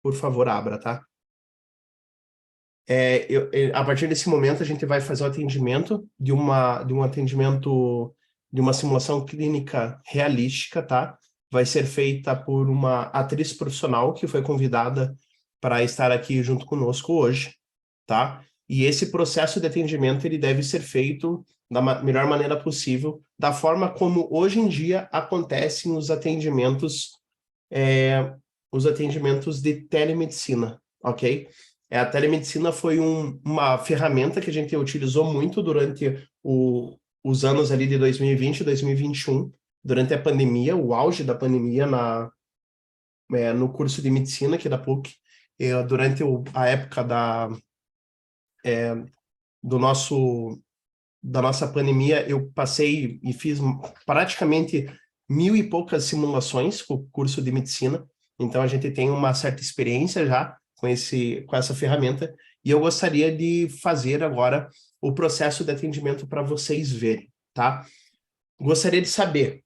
por favor, abra, tá? A partir desse momento, a gente vai fazer o atendimento de uma simulação clínica realística, tá? Vai ser feita por uma atriz profissional que foi convidada para estar aqui junto conosco hoje, tá? E esse processo de atendimento, ele deve ser feito da melhor maneira possível, da forma como hoje em dia acontecem os atendimentos de telemedicina, ok? A telemedicina foi uma ferramenta que a gente utilizou muito durante os anos ali de 2020 e 2021, durante a pandemia, o auge da pandemia no curso de medicina aqui da PUC, durante a época do nosso da nossa pandemia, eu passei e fiz praticamente 1.000 e poucas simulações com o curso de medicina, então a gente tem uma certa experiência já com essa ferramenta, e eu gostaria de fazer agora o processo de atendimento para vocês verem, tá? Gostaria de saber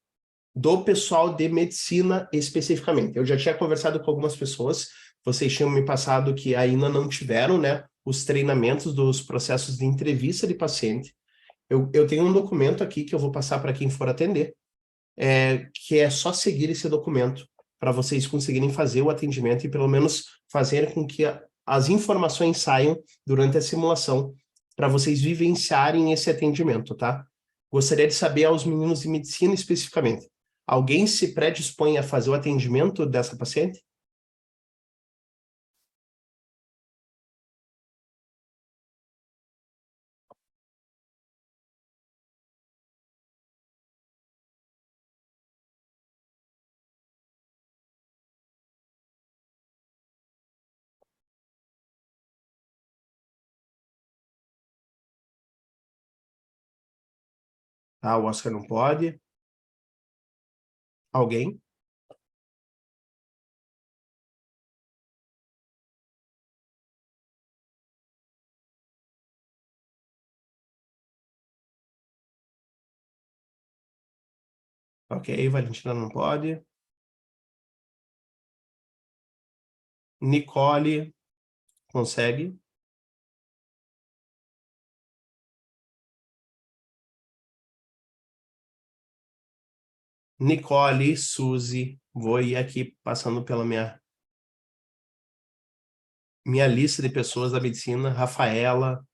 do pessoal de medicina especificamente. Eu já tinha conversado com algumas pessoas, vocês tinham me passado que ainda não tiveram, né, os treinamentos dos processos de entrevista de paciente. Eu tenho um documento aqui que eu vou passar para quem for atender, que é só seguir esse documento para vocês conseguirem fazer o atendimento e pelo menos fazer com que as informações saiam durante a simulação para vocês vivenciarem esse atendimento, tá? Gostaria de saber aos meninos de medicina especificamente. Alguém se predispõe a fazer o atendimento dessa paciente? Ah, o Oscar não pode. Alguém? Ok, Valentina não pode. Nicole consegue. Nicole, Suzy, vou ir aqui passando pela minha lista de pessoas da medicina. Rafaela,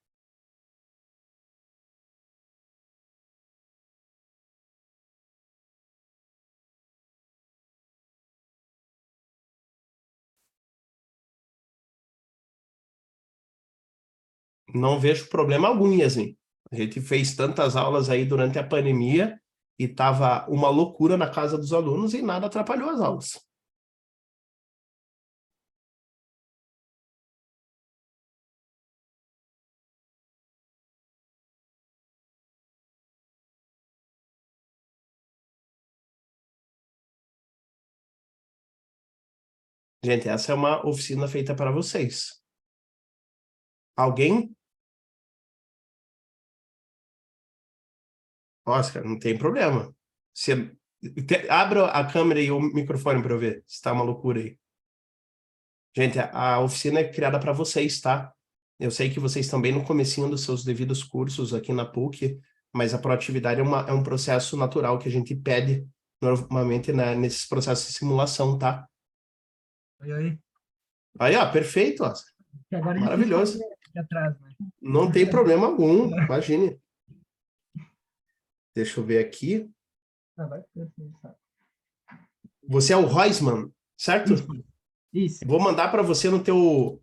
não vejo problema algum, Yasmin. A gente fez tantas aulas aí durante a pandemia e tava uma loucura na casa dos alunos e nada atrapalhou as aulas. Gente, essa é uma oficina feita para vocês. Alguém? Oscar, não tem problema. Você... Abra a câmera e o microfone para eu ver se tá uma loucura aí. Gente, a oficina é criada para vocês, tá? Eu sei que vocês estão bem no comecinho dos seus devidos cursos aqui na PUC, mas a proatividade é um processo natural que a gente pede normalmente, né, nesses processos de simulação, tá? Oi, oi. Aí, ó, perfeito, ó. Que agora é difícil Maravilhoso. fazer aqui atrás, né? Não tem problema algum, imagine. Deixa eu ver aqui. Ah, vai ser assim, sabe? Você é o Roisman, certo? Isso. Vou mandar para você no teu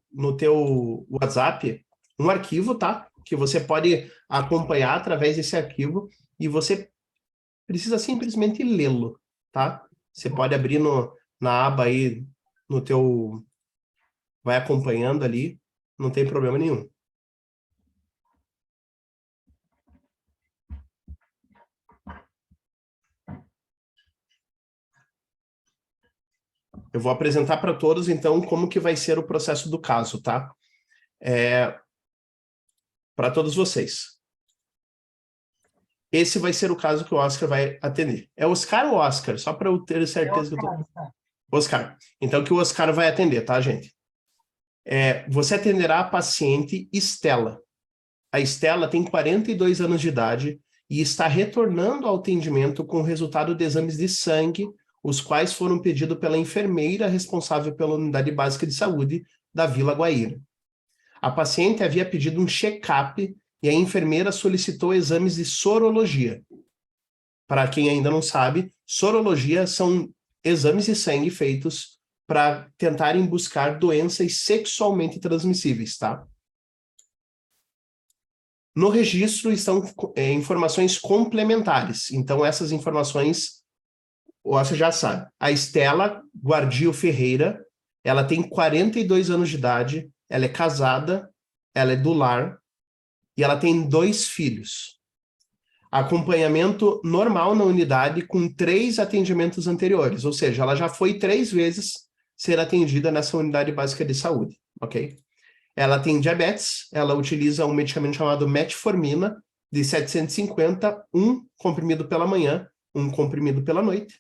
WhatsApp um arquivo, tá? Que você pode acompanhar através desse arquivo e você precisa simplesmente lê-lo, tá? Você pode abrir na aba aí, no teu... Vai acompanhando ali, não tem problema nenhum. Eu vou apresentar para todos, então, como que vai ser o processo do caso, tá? Para todos vocês. Esse vai ser o caso que o Oscar vai atender. É Oscar ou Oscar? Só para eu ter certeza que eu tô... Oscar, tá? Oscar. Então, que o Oscar vai atender, tá, gente? Você atenderá a paciente Estela. A Estela tem 42 anos de idade e está retornando ao atendimento com o resultado de exames de sangue, os quais foram pedidos pela enfermeira responsável pela unidade básica de saúde da Vila Guaíra. A paciente havia pedido um check-up e a enfermeira solicitou exames de sorologia. Para quem ainda não sabe, sorologia são exames de sangue feitos para tentarem buscar doenças sexualmente transmissíveis, tá? No registro estão informações complementares. Então, essas informações, você já sabe. A Estela Guardio Ferreira, ela tem 42 anos de idade, ela é casada, ela é do lar, e ela tem 2 filhos. Acompanhamento normal na unidade com 3 atendimentos anteriores, ou seja, ela já foi 3 vezes ser atendida nessa unidade básica de saúde, ok? Ela tem diabetes, ela utiliza um medicamento chamado metformina, de 750, um comprimido pela manhã, um comprimido pela noite.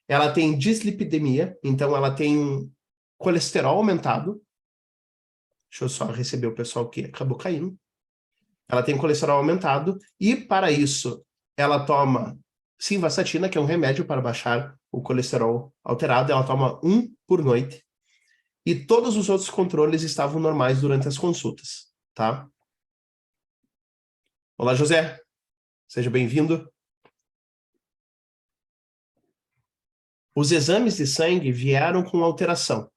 Ela tem dislipidemia, então ela tem um colesterol aumentado. Deixa eu só receber o pessoal que acabou caindo. Ela tem colesterol aumentado e, para isso, ela toma simvastatina, que é um remédio para baixar o colesterol alterado. Ela toma 1 por noite. E todos os outros controles estavam normais durante as consultas, tá? Olá, José. Seja bem-vindo. Os exames de sangue vieram com alteração.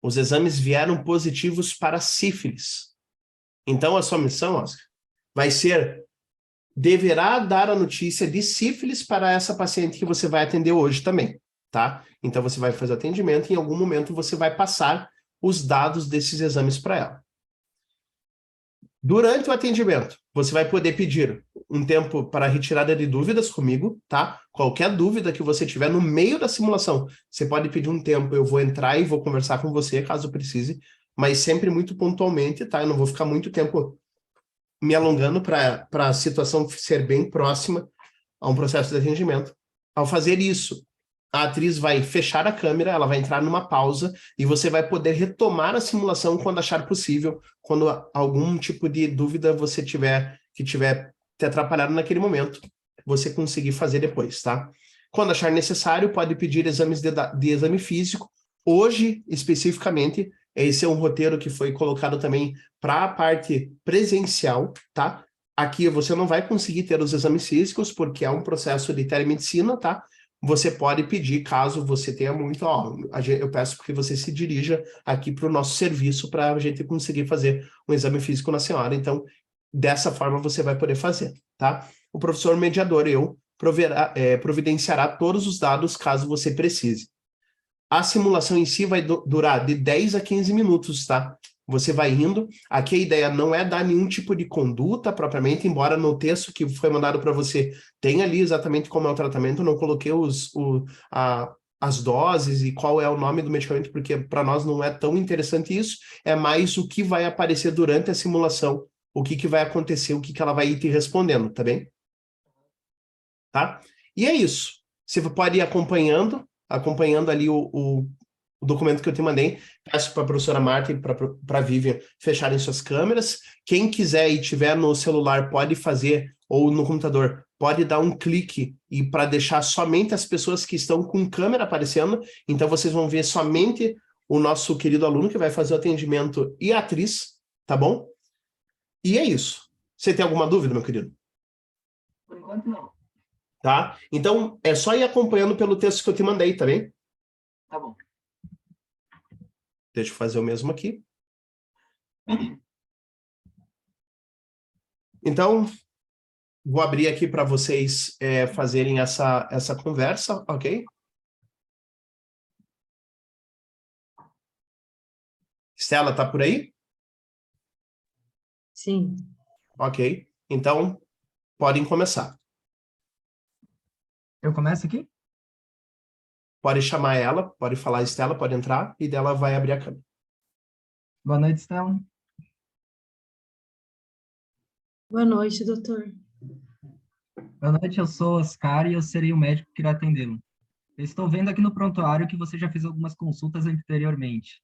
Os exames vieram positivos para sífilis. Então, a sua missão, Oscar, vai ser: deverá dar a notícia de sífilis para essa paciente que você vai atender hoje também, tá? Então, você vai fazer o atendimento e, em algum momento, você vai passar os dados desses exames para ela. Durante o atendimento, você vai poder pedir um tempo para retirada de dúvidas comigo, tá? Qualquer dúvida que você tiver no meio da simulação, você pode pedir um tempo, eu vou entrar e vou conversar com você, caso precise, mas sempre muito pontualmente, tá? Eu não vou ficar muito tempo me alongando para a situação ser bem próxima a um processo de atendimento. Ao fazer isso, a atriz vai fechar a câmera, ela vai entrar numa pausa e você vai poder retomar a simulação quando achar possível, quando algum tipo de dúvida você tiver te atrapalhado naquele momento, você conseguir fazer depois, tá? Quando achar necessário, pode pedir exames de exame físico. Hoje, especificamente, esse é um roteiro que foi colocado também para a parte presencial, tá? Aqui você não vai conseguir ter os exames físicos, porque é um processo de telemedicina, tá? Você pode pedir, caso você tenha muito, eu peço que você se dirija aqui para o nosso serviço para a gente conseguir fazer um exame físico na senhora. Então, dessa forma você vai poder fazer, tá? O professor mediador, providenciará todos os dados caso você precise. A simulação em si vai durar de 10 a 15 minutos, tá? Você vai indo. Aqui a ideia não é dar nenhum tipo de conduta propriamente, embora no texto que foi mandado para você tenha ali exatamente como é o tratamento. Eu não coloquei as doses e qual é o nome do medicamento, porque para nós não é tão interessante isso. É mais o que vai aparecer durante a simulação, o que vai acontecer, o que ela vai ir te respondendo, tá bem? Tá? E é isso. Você pode ir acompanhando ali o documento que eu te mandei. Peço para a professora Marta e para a Vivian fecharem suas câmeras. Quem quiser e tiver no celular pode fazer, ou no computador, pode dar um clique e para deixar somente as pessoas que estão com câmera aparecendo. Então vocês vão ver somente o nosso querido aluno que vai fazer o atendimento e a atriz, tá bom? E é isso. Você tem alguma dúvida, meu querido? Por enquanto, não. Tá? Então, é só ir acompanhando pelo texto que eu te mandei, tá bem? Tá bom. Deixa eu fazer o mesmo aqui. Então, vou abrir aqui para vocês fazerem essa conversa, ok? Estela, tá por aí? Sim. Ok. Então, podem começar. Eu começo aqui? Pode chamar ela, pode falar Estela, pode entrar, e dela vai abrir a câmera. Boa noite, Estela. Boa noite, doutor. Boa noite, eu sou Oscar e eu serei o médico que irá atendê-lo. Eu estou vendo aqui no prontuário que você já fez algumas consultas anteriormente.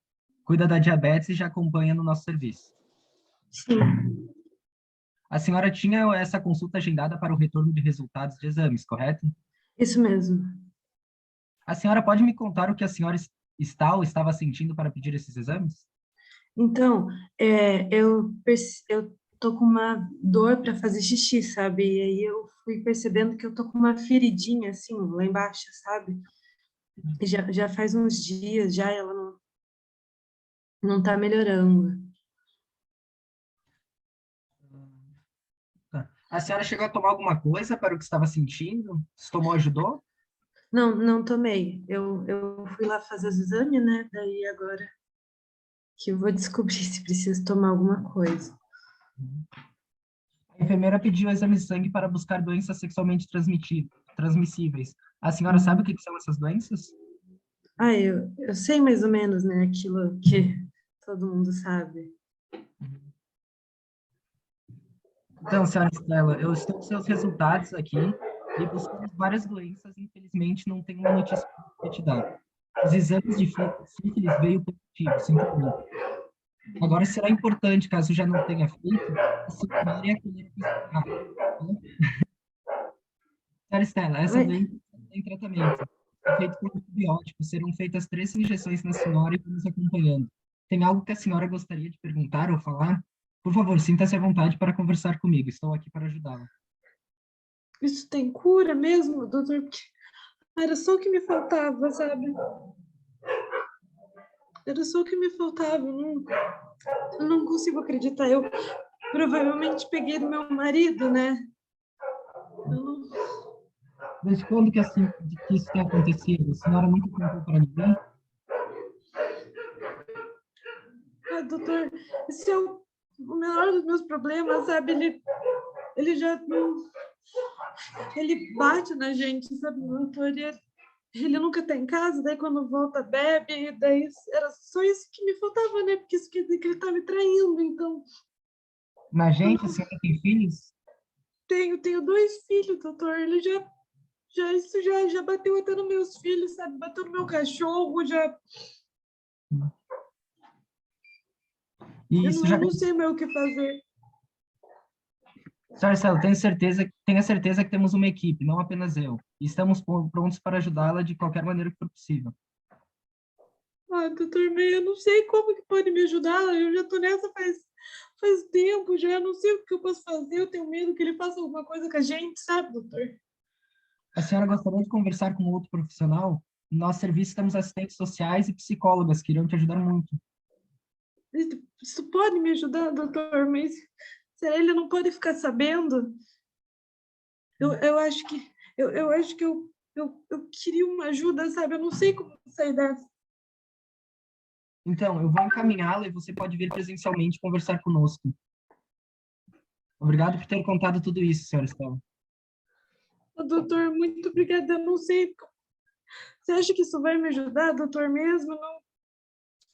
cuida da diabetes e já acompanha no nosso serviço. Sim, A senhora tinha essa consulta agendada para o retorno de resultados de exames, correto? isso mesmo. A senhora pode me contar o que a senhora está ou estava sentindo para pedir esses exames? Então, eu tô com uma dor para fazer xixi, sabe? E aí eu fui percebendo que eu tô com uma feridinha, assim, lá embaixo, sabe? E já faz uns dias, já ela não tá melhorando. Tá. A senhora chegou a tomar alguma coisa para o que estava sentindo? Se tomou, ajudou? Não tomei. Eu fui lá fazer os exames, né? Daí agora que eu vou descobrir se preciso tomar alguma coisa. A enfermeira pediu exame de sangue para buscar doenças sexualmente transmissíveis. A senhora sabe o que são essas doenças? Ah, eu sei mais ou menos, né? Aquilo que todo mundo sabe. Então, senhora Estela, eu estou com seus resultados aqui e buscamos várias doenças. Infelizmente, não tenho uma notícia para te dar. Os exames de sífilis veio positivo, sinto muito. Agora, será importante, caso já não tenha feito, a senhora ir acolher o hospital, tá? Senhora Estela, essa Ai, doença tem tratamento. É feito com antibióticos. Serão feitas 3 injeções na senhora e vamos acompanhando. Tem algo que a senhora gostaria de perguntar ou falar? Por favor, sinta-se à vontade para conversar comigo. Estou aqui para ajudá-la. isso tem cura mesmo, doutor? Porque era só o que me faltava, sabe? Era só o que me faltava. Eu não consigo acreditar. Eu provavelmente peguei do meu marido, né? Eu não... Desde quando que isso tem acontecido? A senhora nunca contou para ninguém? Ah, doutor, esse é o menor dos meus problemas, sabe? Ele já não... Ele bate na gente, sabe, doutor? Ele nunca tá em casa, daí quando volta bebe, daí era só isso que me faltava, né? Porque isso quer dizer que ele tá me traindo, então... Na Eu gente, a não senhora tem filhos? tenho 2 filhos, doutor. Ele já bateu até nos meus filhos, sabe? Bateu no meu cachorro, já... E isso Eu já... não sei mais o que fazer. Senhora Estela, tenha certeza que temos uma equipe, não apenas eu. E estamos prontos para ajudá-la de qualquer maneira que for possível. Ah, doutor May, eu não sei como que pode me ajudar. Eu já tô nessa faz tempo já. Eu não sei o que eu posso fazer. Eu tenho medo que ele faça alguma coisa com a gente, sabe, doutor? A senhora gostaria de conversar com outro profissional? No nosso serviço temos assistentes sociais e psicólogas que irão te ajudar muito. Isso pode me ajudar, doutor, mas será ele não pode ficar sabendo? Eu acho que eu acho que eu queria uma ajuda, sabe? Eu não sei como sair dessa. Então, eu vou encaminhá-la e você pode vir presencialmente conversar conosco. Obrigado por ter contado tudo isso, senhora Estela. Doutor, muito obrigada. Eu não sei. Você acha que isso vai me ajudar, doutor, mesmo?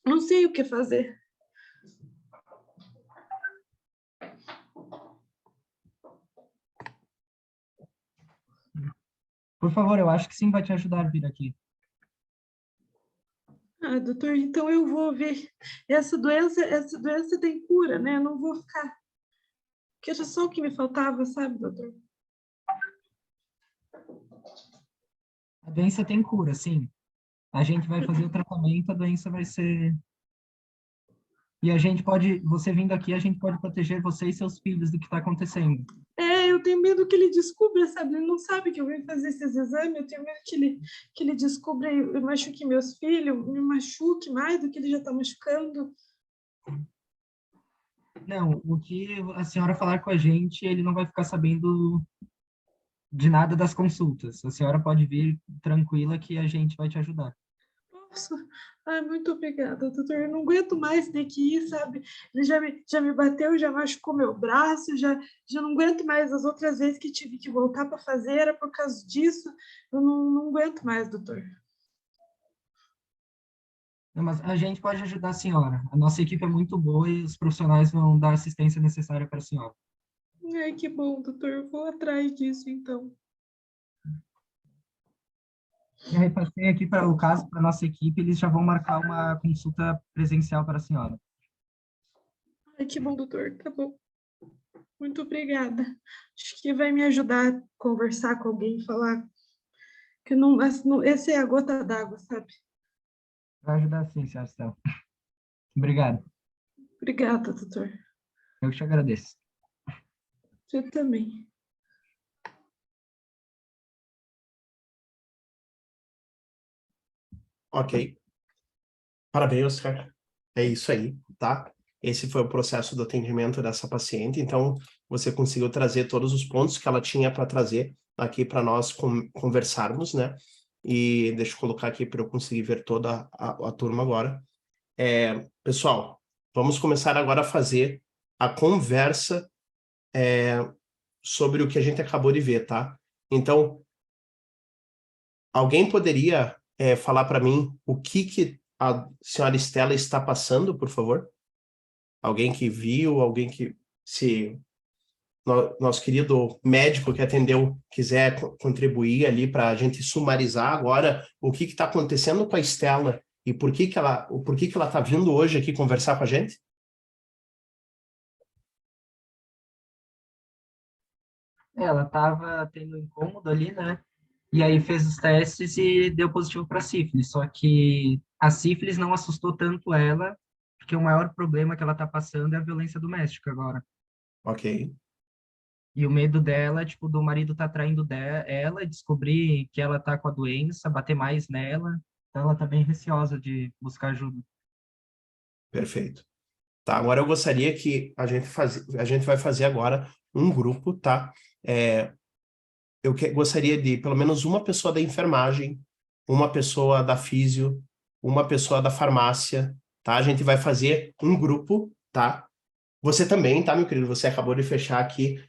Não sei o que fazer. Por favor, eu acho que sim vai te ajudar a vir aqui. Ah, doutor, então eu vou ver. Essa doença tem cura, né? Eu não vou ficar. Que era só o que me faltava, sabe, doutor? A doença tem cura, sim. A gente vai fazer o tratamento, a doença vai ser... E a gente pode, você vindo aqui, a gente pode proteger você e seus filhos do que está acontecendo. Eu tenho medo que ele descubra, sabe? Ele não sabe que eu vim fazer esses exames. Eu tenho medo que ele descubra e machuque meus filhos, me machuque mais do que ele já está machucando. Não, o que a senhora falar com a gente, ele não vai ficar sabendo de nada das consultas. A senhora pode vir tranquila que a gente vai te ajudar. Nossa, ai, muito obrigada, doutor. Eu não aguento mais ter que ir, sabe? Ele já me bateu, já machucou meu braço, já não aguento mais. As outras vezes que tive que voltar para fazer era por causa disso. Eu não aguento mais, doutor. Não, mas a gente pode ajudar a senhora. A nossa equipe é muito boa e os profissionais vão dar a assistência necessária para a senhora. Ai, que bom, doutor. Eu vou atrás disso, então. Eu repassei aqui para o caso, para nossa equipe, eles já vão marcar uma consulta presencial para a senhora. Ai, que bom, doutor. Tá bom. Muito obrigada. Acho que vai me ajudar a conversar com alguém, falar que não, essa é a gota d'água, sabe? Vai ajudar sim, senhora Estela. Obrigado. Obrigada, doutor. Eu que te agradeço. Você também. Ok. Parabéns, Oscar. É isso aí, tá? Esse foi o processo do atendimento dessa paciente. Então, você conseguiu trazer todos os pontos que ela tinha para trazer aqui para nós conversarmos, né? E deixa eu colocar aqui para eu conseguir ver toda a turma agora. Pessoal, vamos começar agora a fazer a conversa sobre o que a gente acabou de ver, tá? Então, alguém poderia falar para mim o que a senhora Estela está passando, por favor? Alguém que viu, alguém que se nosso querido médico que atendeu quiser contribuir ali para a gente sumarizar agora o que está acontecendo com a Estela e por que ela está vindo hoje aqui conversar com a gente? Ela estava tendo incômodo ali, né? E aí fez os testes e deu positivo para sífilis. Só que a sífilis não assustou tanto ela, porque o maior problema que ela está passando é a violência doméstica agora. Ok, E o medo dela, tipo, do marido tá traindo ela, descobrir que ela tá com a doença, bater mais nela. Então ela tá bem receosa de buscar ajuda. perfeito. Tá, agora eu gostaria que a gente vai fazer agora um grupo, tá? Gostaria de pelo menos uma pessoa da enfermagem, uma pessoa da físio, uma pessoa da farmácia, tá? A gente vai fazer um grupo, tá? Você também, tá, meu querido? Você acabou de fechar aqui,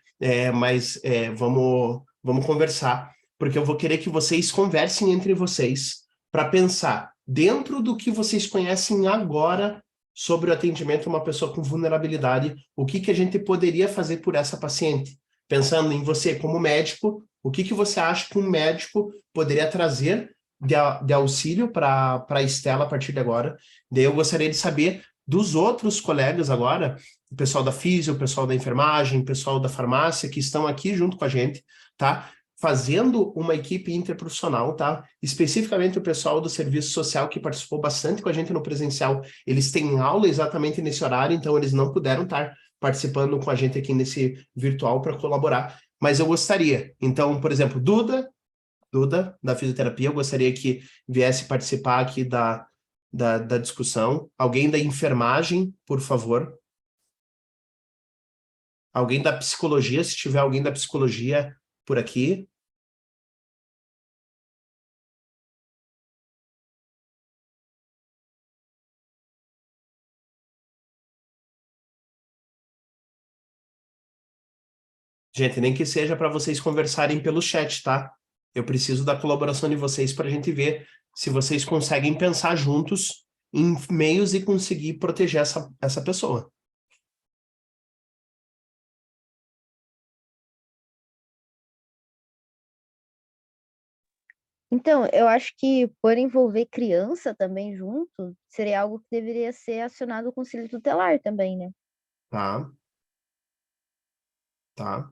mas vamos conversar, porque eu vou querer que vocês conversem entre vocês para pensar dentro do que vocês conhecem agora sobre o atendimento a uma pessoa com vulnerabilidade, o que a gente poderia fazer por essa paciente. Pensando em você como médico, o que você acha que um médico poderia trazer de auxílio para a Estela a partir de agora? Daí eu gostaria de saber dos outros colegas agora, o pessoal da físio, o pessoal da enfermagem, o pessoal da farmácia, que estão aqui junto com a gente, tá? Fazendo uma equipe interprofissional, tá? Especificamente o pessoal do serviço social que participou bastante com a gente no presencial. Eles têm aula exatamente nesse horário, então eles não puderam estar participando com a gente aqui nesse virtual para colaborar. Mas eu gostaria, então, por exemplo, Duda, da fisioterapia, eu gostaria que viesse participar aqui da discussão. Alguém da enfermagem, por favor. Alguém da psicologia, se tiver alguém da psicologia por aqui. Gente, nem que seja para vocês conversarem pelo chat, tá? Eu preciso da colaboração de vocês para a gente ver se vocês conseguem pensar juntos em meios e conseguir proteger essa pessoa. Então, eu acho que por envolver criança também junto, seria algo que deveria ser acionado o conselho tutelar também, né? Tá? Tá.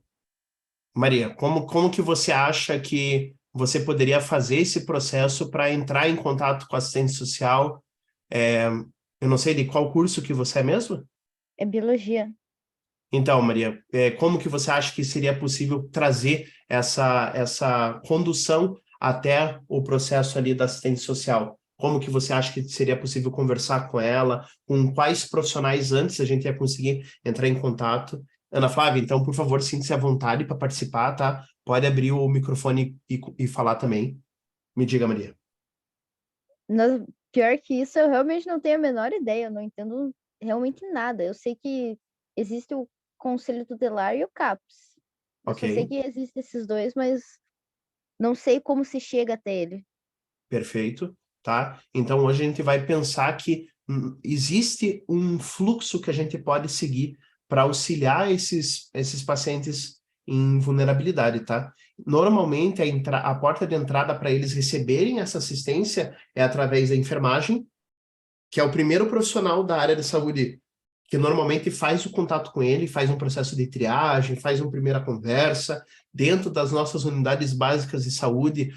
Maria, como que você acha que você poderia fazer esse processo para entrar em contato com a assistente social? Eu não sei de qual curso que você é mesmo? É biologia. Então, Maria, como que você acha que seria possível trazer essa condução até o processo ali da assistente social? Como que você acha que seria possível conversar com ela? Com quais profissionais antes a gente ia conseguir entrar em contato? Ana Flávia, então, por favor, sinta-se à vontade para participar, tá? Pode abrir o microfone e falar também. Me diga, Maria. Pior que isso, eu realmente não tenho a menor ideia, eu não entendo realmente nada. Eu sei que existe o conselho tutelar e o CAPS. Eu só sei Ok, que existem esses dois, mas não sei como se chega até ele. perfeito, tá? Então, hoje a gente vai pensar que existe um fluxo que a gente pode seguir para auxiliar esses pacientes em vulnerabilidade, tá? normalmente a porta de entrada para eles receberem essa assistência é através da enfermagem, que é o primeiro profissional da área de saúde que normalmente faz o contato com ele, faz um processo de triagem, faz uma primeira conversa. Dentro das nossas unidades básicas de saúde,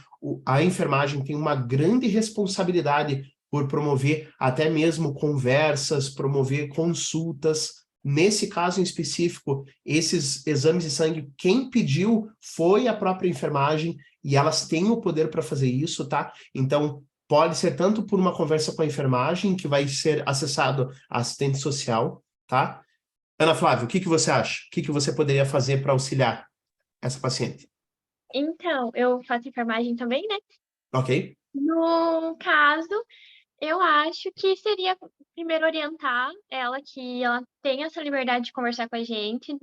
a enfermagem tem uma grande responsabilidade por promover até mesmo conversas, promover consultas. Nesse caso em específico, esses exames de sangue, quem pediu foi a própria enfermagem, e elas têm o poder para fazer isso, tá? Então, pode ser tanto por uma conversa com a enfermagem, que vai ser acessado a assistente social, tá? Ana Flávia, o que você acha? O que você poderia fazer para auxiliar essa paciente? Então, eu faço enfermagem também, né? Ok? No caso, eu acho que seria primeiro orientar ela que ela tem essa liberdade de conversar com a gente,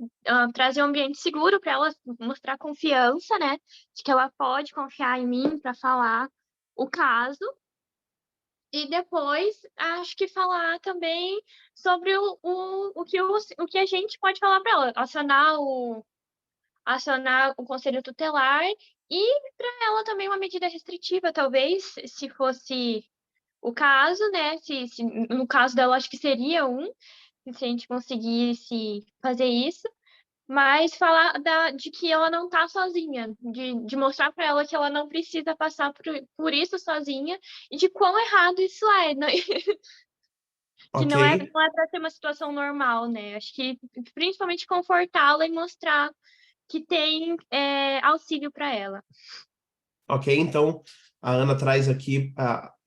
trazer um ambiente seguro para ela mostrar confiança, né? De que ela pode confiar em mim para falar o caso. E depois, acho que falar também sobre o que a gente pode falar para ela, acionar o conselho tutelar e para ela também uma medida restritiva, talvez, se fosse o caso, né? No caso dela, acho que seria se a gente conseguisse fazer isso, mas falar de que ela não está sozinha, de mostrar para ela que ela não precisa passar por isso sozinha e de quão errado isso é, né? Que não é Ok. para ser uma situação normal, né? Acho que principalmente confortá-la e mostrar que tem auxílio para ela. Ok, então a Ana traz aqui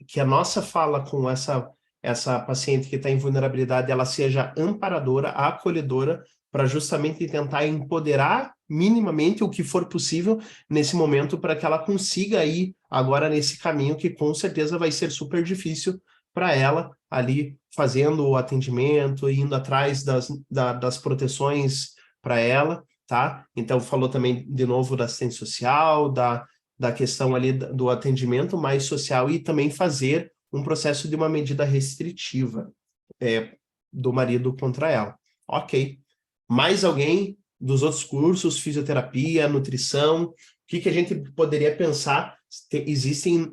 que a nossa fala com essa paciente que está em vulnerabilidade, ela seja amparadora, acolhedora, para justamente tentar empoderar minimamente o que for possível nesse momento, para que ela consiga ir agora nesse caminho que com certeza vai ser super difícil para ela, ali fazendo o atendimento, indo atrás das proteções para ela, tá? Então falou também de novo da assistente social, da questão ali do atendimento mais social e também fazer um processo de uma medida restritiva do marido contra ela. Ok. Mais alguém dos outros cursos, fisioterapia, nutrição, o que a gente poderia pensar? Existem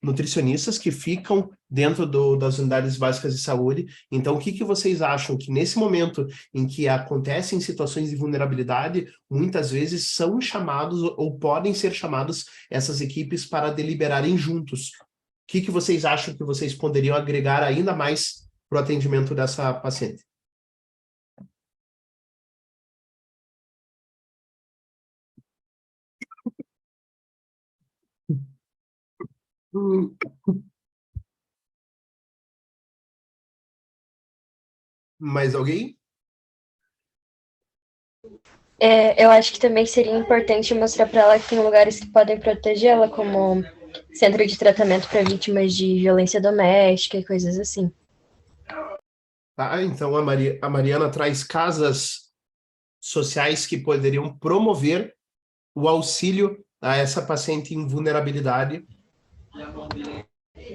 nutricionistas que ficam dentro das unidades básicas de saúde, então o que vocês acham que nesse momento em que acontecem situações de vulnerabilidade, muitas vezes são chamados ou podem ser chamados essas equipes para deliberarem juntos? O que vocês acham que vocês poderiam agregar ainda mais para o atendimento dessa paciente? Mais alguém? Eu acho que também seria importante mostrar para ela que tem lugares que podem protegê-la, como centro de tratamento para vítimas de violência doméstica e coisas assim. Tá, então a Mariana traz casas sociais que poderiam promover o auxílio a essa paciente em vulnerabilidade.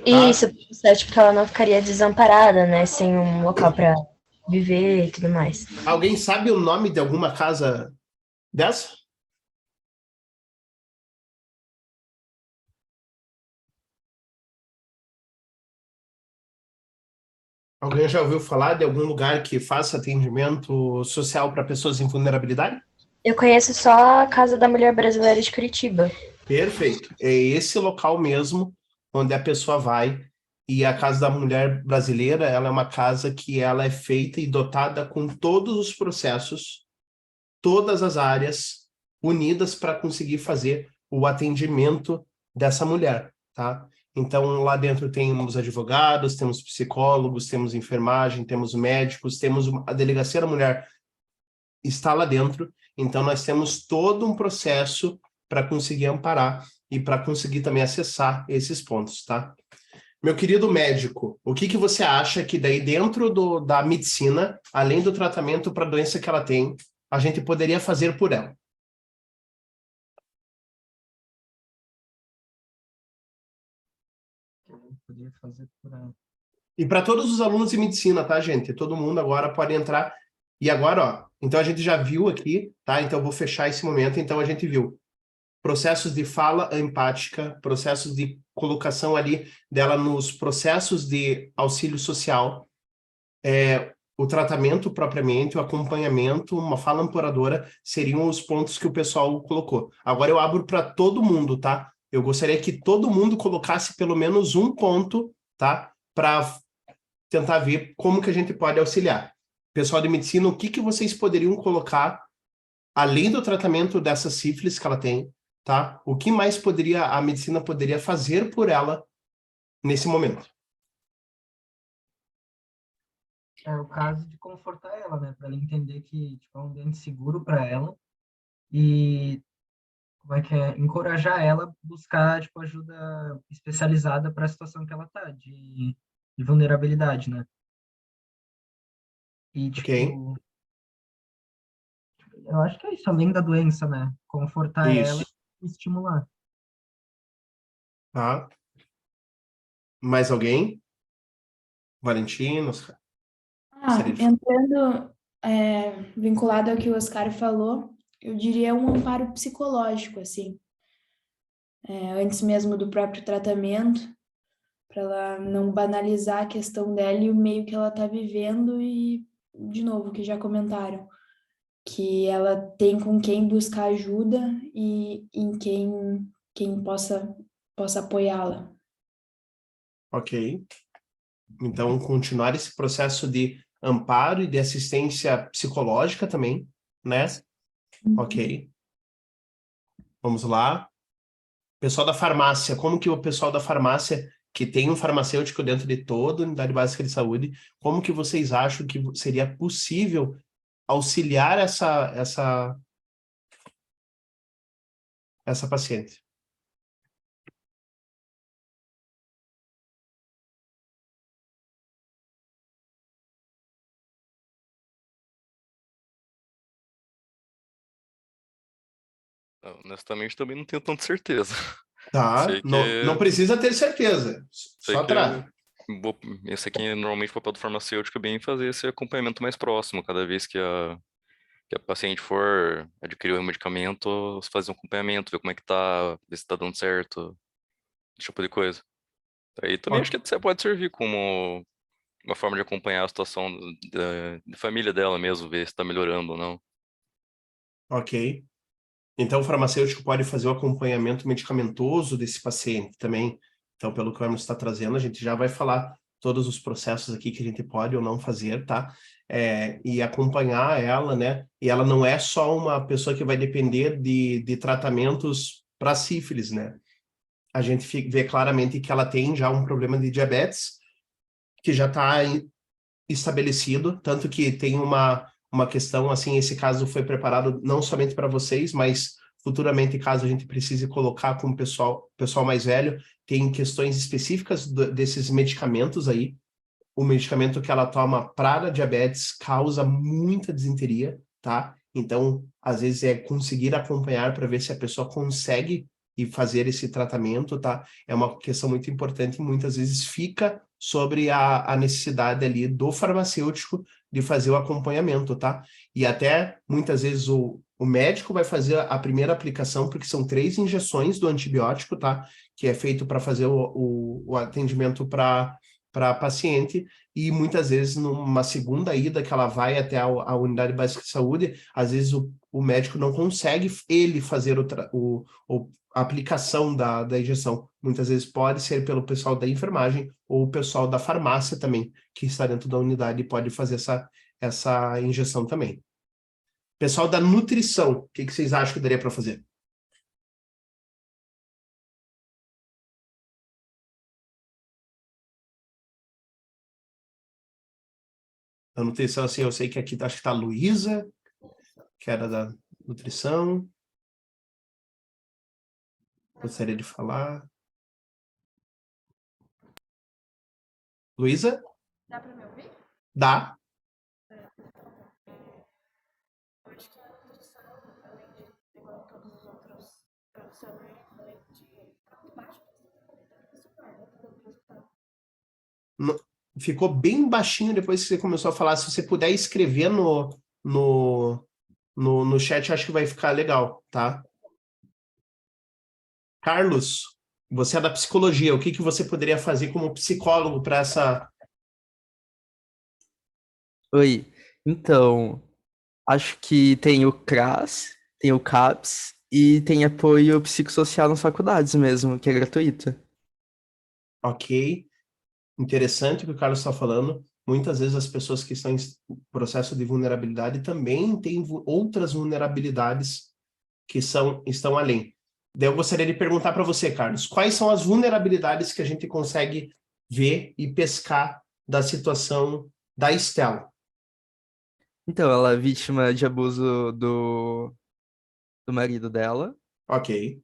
E isso, certo, porque ela não ficaria desamparada, né, sem um local para viver e tudo mais. Alguém sabe o nome de alguma casa dessa? Alguém já ouviu falar de algum lugar que faça atendimento social para pessoas em vulnerabilidade? Eu conheço só a Casa da Mulher Brasileira de Curitiba. Perfeito. É esse local mesmo onde a pessoa vai. E a Casa da Mulher Brasileira, ela é uma casa que ela é feita e dotada com todos os processos, todas as áreas unidas para conseguir fazer o atendimento dessa mulher, tá? Então, lá dentro temos advogados, temos psicólogos, temos enfermagem, temos médicos, temos a delegacia da mulher está lá dentro. Então, nós temos todo um processo para conseguir amparar e para conseguir também acessar esses pontos, tá? Meu querido médico, o que você acha que daí dentro da medicina, além do tratamento para a doença que ela tem, a gente poderia fazer por ela? Poderia fazer por ela. E para todos os alunos de medicina, tá, gente? Todo mundo agora pode entrar. E agora, ó, então a gente já viu aqui, tá? Então eu vou fechar esse momento. Então a gente viu processos de fala empática, processos de colocação ali dela nos processos de auxílio social, o tratamento propriamente, o acompanhamento, uma fala amparadora, seriam os pontos que o pessoal colocou. Agora eu abro para todo mundo, tá? Eu gostaria que todo mundo colocasse pelo menos um ponto, tá? Para tentar ver como que a gente pode auxiliar. Pessoal de medicina, o que que vocês poderiam colocar, além do tratamento dessa sífilis que ela tem, tá? O que mais a medicina poderia fazer por ela nesse momento? É o caso de confortar ela, né? Para ela entender que tipo, é um ambiente seguro para ela e como é que é? Encorajar ela a buscar tipo, ajuda especializada para a situação que ela tá, de vulnerabilidade, né? E, Ok? tipo, eu acho que é isso, além da doença, né? Confortar ela Isso. e estimular. Tá? Mais alguém? Valentino? Gostaria de falar? Entrando, vinculado ao que o Oscar falou, eu diria um amparo psicológico, assim, antes mesmo do próprio tratamento, para ela não banalizar a questão dela e o meio que ela está vivendo e, de novo, que já comentaram, que ela tem com quem buscar ajuda e em quem possa apoiá-la. Ok. Então, continuar esse processo de amparo e de assistência psicológica também, né? Ok. Vamos lá. Pessoal da farmácia, como que o pessoal da farmácia, que tem um farmacêutico dentro de toda a unidade básica de saúde, como que vocês acham que seria possível auxiliar essa paciente? Honestamente, também não tenho tanta certeza. Tá, Sei não que, precisa ter certeza, sei só que traz. esse aqui normalmente o papel do farmacêutico é bem fazer esse acompanhamento mais próximo, cada vez que a paciente for adquirir o medicamento, fazer um acompanhamento, ver como é que tá, ver se tá dando certo, esse tipo de coisa. Aí também acho que você pode servir como uma forma de acompanhar a situação da família dela mesmo, ver se tá melhorando ou não. Ok. Então, o farmacêutico pode fazer o acompanhamento medicamentoso desse paciente também. Então, pelo que o Hermes está trazendo, a gente já vai falar todos os processos aqui que a gente pode ou não fazer, tá? E acompanhar ela, né? E ela não é só uma pessoa que vai depender de tratamentos para sífilis, né? A gente vê claramente que ela tem já um problema de diabetes, que já está estabelecido, tanto que tem uma questão, assim, esse caso foi preparado não somente para vocês, mas futuramente, caso a gente precise colocar com o pessoal mais velho, tem questões específicas desses medicamentos aí. O medicamento que ela toma para diabetes causa muita disenteria, tá? Então, às vezes é conseguir acompanhar para ver se a pessoa consegue e fazer esse tratamento, tá? É uma questão muito importante e muitas vezes fica sobre a necessidade ali do farmacêutico de fazer o acompanhamento, tá? E até muitas vezes o médico vai fazer a primeira aplicação, porque são 3 injeções do antibiótico, tá? Que é feito para fazer o atendimento para paciente, e muitas vezes numa segunda ida que ela vai até a unidade básica de saúde, às vezes o médico não consegue ele fazer a aplicação da injeção. Muitas vezes pode ser pelo pessoal da enfermagem ou o pessoal da farmácia também, que está dentro da unidade e pode fazer essa injeção também. Pessoal da nutrição, o que vocês acham que daria para fazer? A nutrição, assim, eu sei que aqui acho que está a Luísa, que era da nutrição. Gostaria de falar. Luísa? Dá para me ouvir? Dá. Eu acho que a nutrição, além de igual todos os outros profissionais, além de baixo, Ficou bem baixinho depois que você começou a falar. Se você puder escrever no chat, acho que vai ficar legal, tá? Carlos, você é da psicologia, o que que você poderia fazer como psicólogo para essa... Oi, então, acho que tem o CRAS, tem o CAPS e tem apoio psicossocial nas faculdades mesmo, que é gratuito. Ok, interessante o que o Carlos está falando. Muitas vezes as pessoas que estão em processo de vulnerabilidade também têm outras vulnerabilidades que estão além. Daí eu gostaria de perguntar para você, Carlos, quais são as vulnerabilidades que a gente consegue ver e pescar da situação da Estela? Então, ela é vítima de abuso do marido dela, Ok,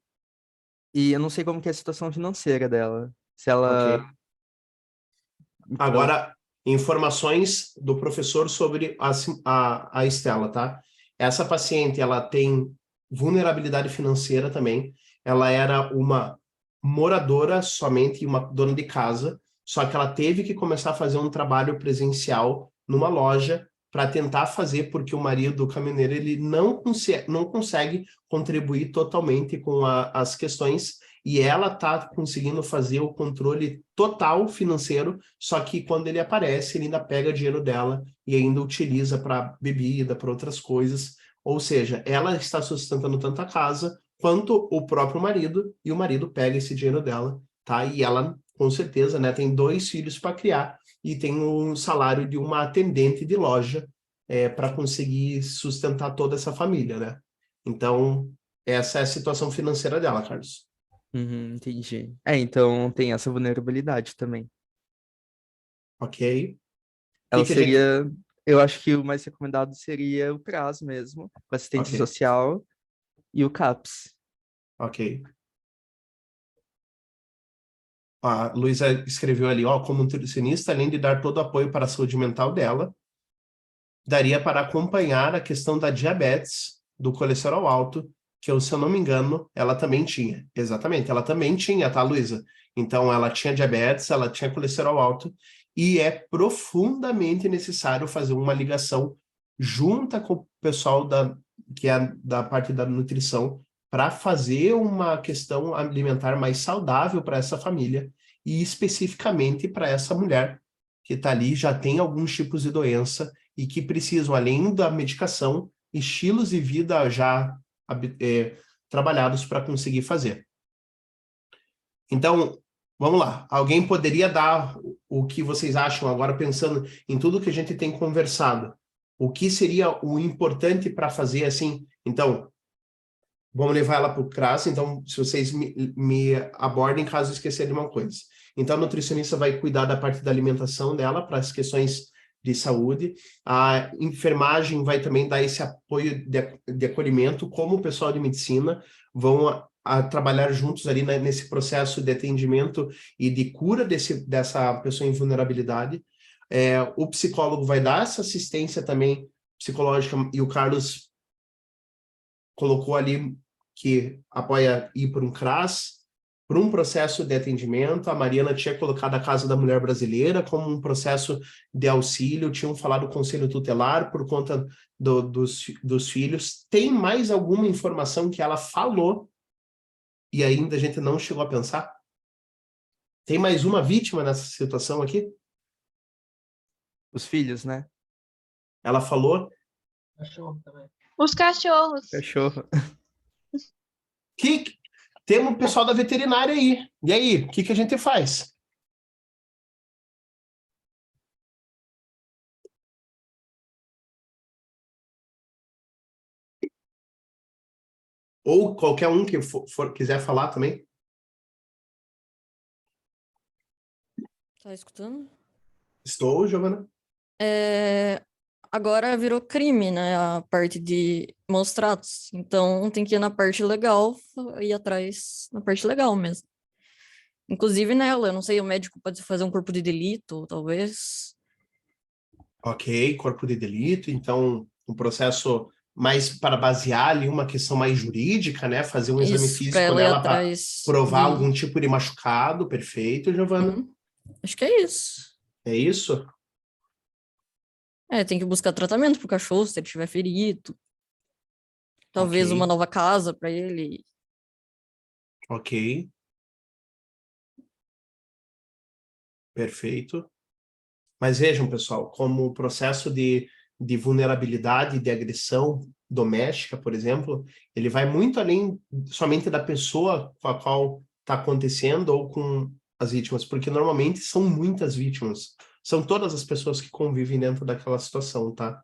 e eu não sei como que é a situação financeira dela. Se ela. ok. Então, Agora, informações do professor sobre a Estela, tá? Essa paciente, ela tem vulnerabilidade financeira também. Ela era uma moradora somente, uma dona de casa, só que ela teve que começar a fazer um trabalho presencial numa loja para tentar fazer, porque o marido, o caminhoneiro, ele não consegue contribuir totalmente com as questões, e ela está conseguindo fazer o controle total financeiro, só que quando ele aparece, ele ainda pega dinheiro dela e ainda utiliza para bebida, para outras coisas. Ou seja, ela está sustentando tanto a casa quanto o próprio marido, e o marido pega esse dinheiro dela, tá? E ela, com certeza, né, tem 2 filhos para criar e tem um salário de uma atendente de loja para conseguir sustentar toda essa família, né? Então, essa é a situação financeira dela, Carlos. entendi. Então tem essa vulnerabilidade também. Ok? O que Ela que a gente... seria. Eu acho que o mais recomendado seria o CRAS mesmo, o assistente Ok, social e o CAPS. ok. A Luísa escreveu ali, ó, como nutricionista, além de dar todo o apoio para a saúde mental dela, daria para acompanhar a questão da diabetes, do colesterol alto, que eu, se eu não me engano, ela também tinha. Exatamente, ela também tinha, tá, Luísa? Então, ela tinha diabetes, ela tinha colesterol alto, e é profundamente necessário fazer uma ligação junta com o pessoal que é da parte da nutrição para fazer uma questão alimentar mais saudável para essa família e especificamente para essa mulher que está ali, já tem alguns tipos de doença e que precisam, além da medicação, estilos de vida já trabalhados para conseguir fazer. Então, vamos lá. Alguém poderia dar o que vocês acham agora, pensando em tudo que a gente tem conversado? O que seria o importante para fazer assim? Então, vamos levar ela para o CRAS. Então, se vocês me abordem caso eu esquecer de uma coisa. Então, a nutricionista vai cuidar da parte da alimentação dela para as questões de saúde. A enfermagem vai também dar esse apoio de acolhimento, como o pessoal de medicina vão a trabalhar juntos ali nesse processo de atendimento e de cura dessa pessoa em vulnerabilidade. O psicólogo vai dar essa assistência também psicológica, e o Carlos colocou ali que apoia ir por um CRAS, por um processo de atendimento. A Mariana tinha colocado a Casa da Mulher Brasileira como um processo de auxílio, tinham falado do Conselho Tutelar por conta dos filhos. Tem mais alguma informação que ela falou e ainda a gente não chegou a pensar? Tem mais uma vítima nessa situação aqui? Os filhos, né? Ela falou Cachorro também. Os cachorros. Cachorro. que temos o pessoal da veterinária aí. E aí, o que a gente faz? Ou qualquer um que quiser falar também. Tá escutando? Estou, Giovana. Agora virou crime, né? A parte de maus tratos. Então tem que ir na parte legal, ir atrás na parte legal mesmo. Inclusive nela, eu não sei, o médico pode fazer um corpo de delito, talvez. Ok, corpo de delito, então um processo mais para basear ali uma questão mais jurídica, né? Fazer um exame Isso, pra físico ela ir nela para atrás provar de. algum tipo de machucado. Perfeito, Giovana. Acho que é isso. É isso? Tem que buscar tratamento pro cachorro se ele estiver ferido. Talvez Ok. uma nova casa para ele. Ok. Perfeito. Mas vejam, pessoal, como o processo de vulnerabilidade, de agressão doméstica, por exemplo, ele vai muito além somente da pessoa com a qual está acontecendo ou com as vítimas, porque normalmente são muitas vítimas. São todas as pessoas que convivem dentro daquela situação, tá?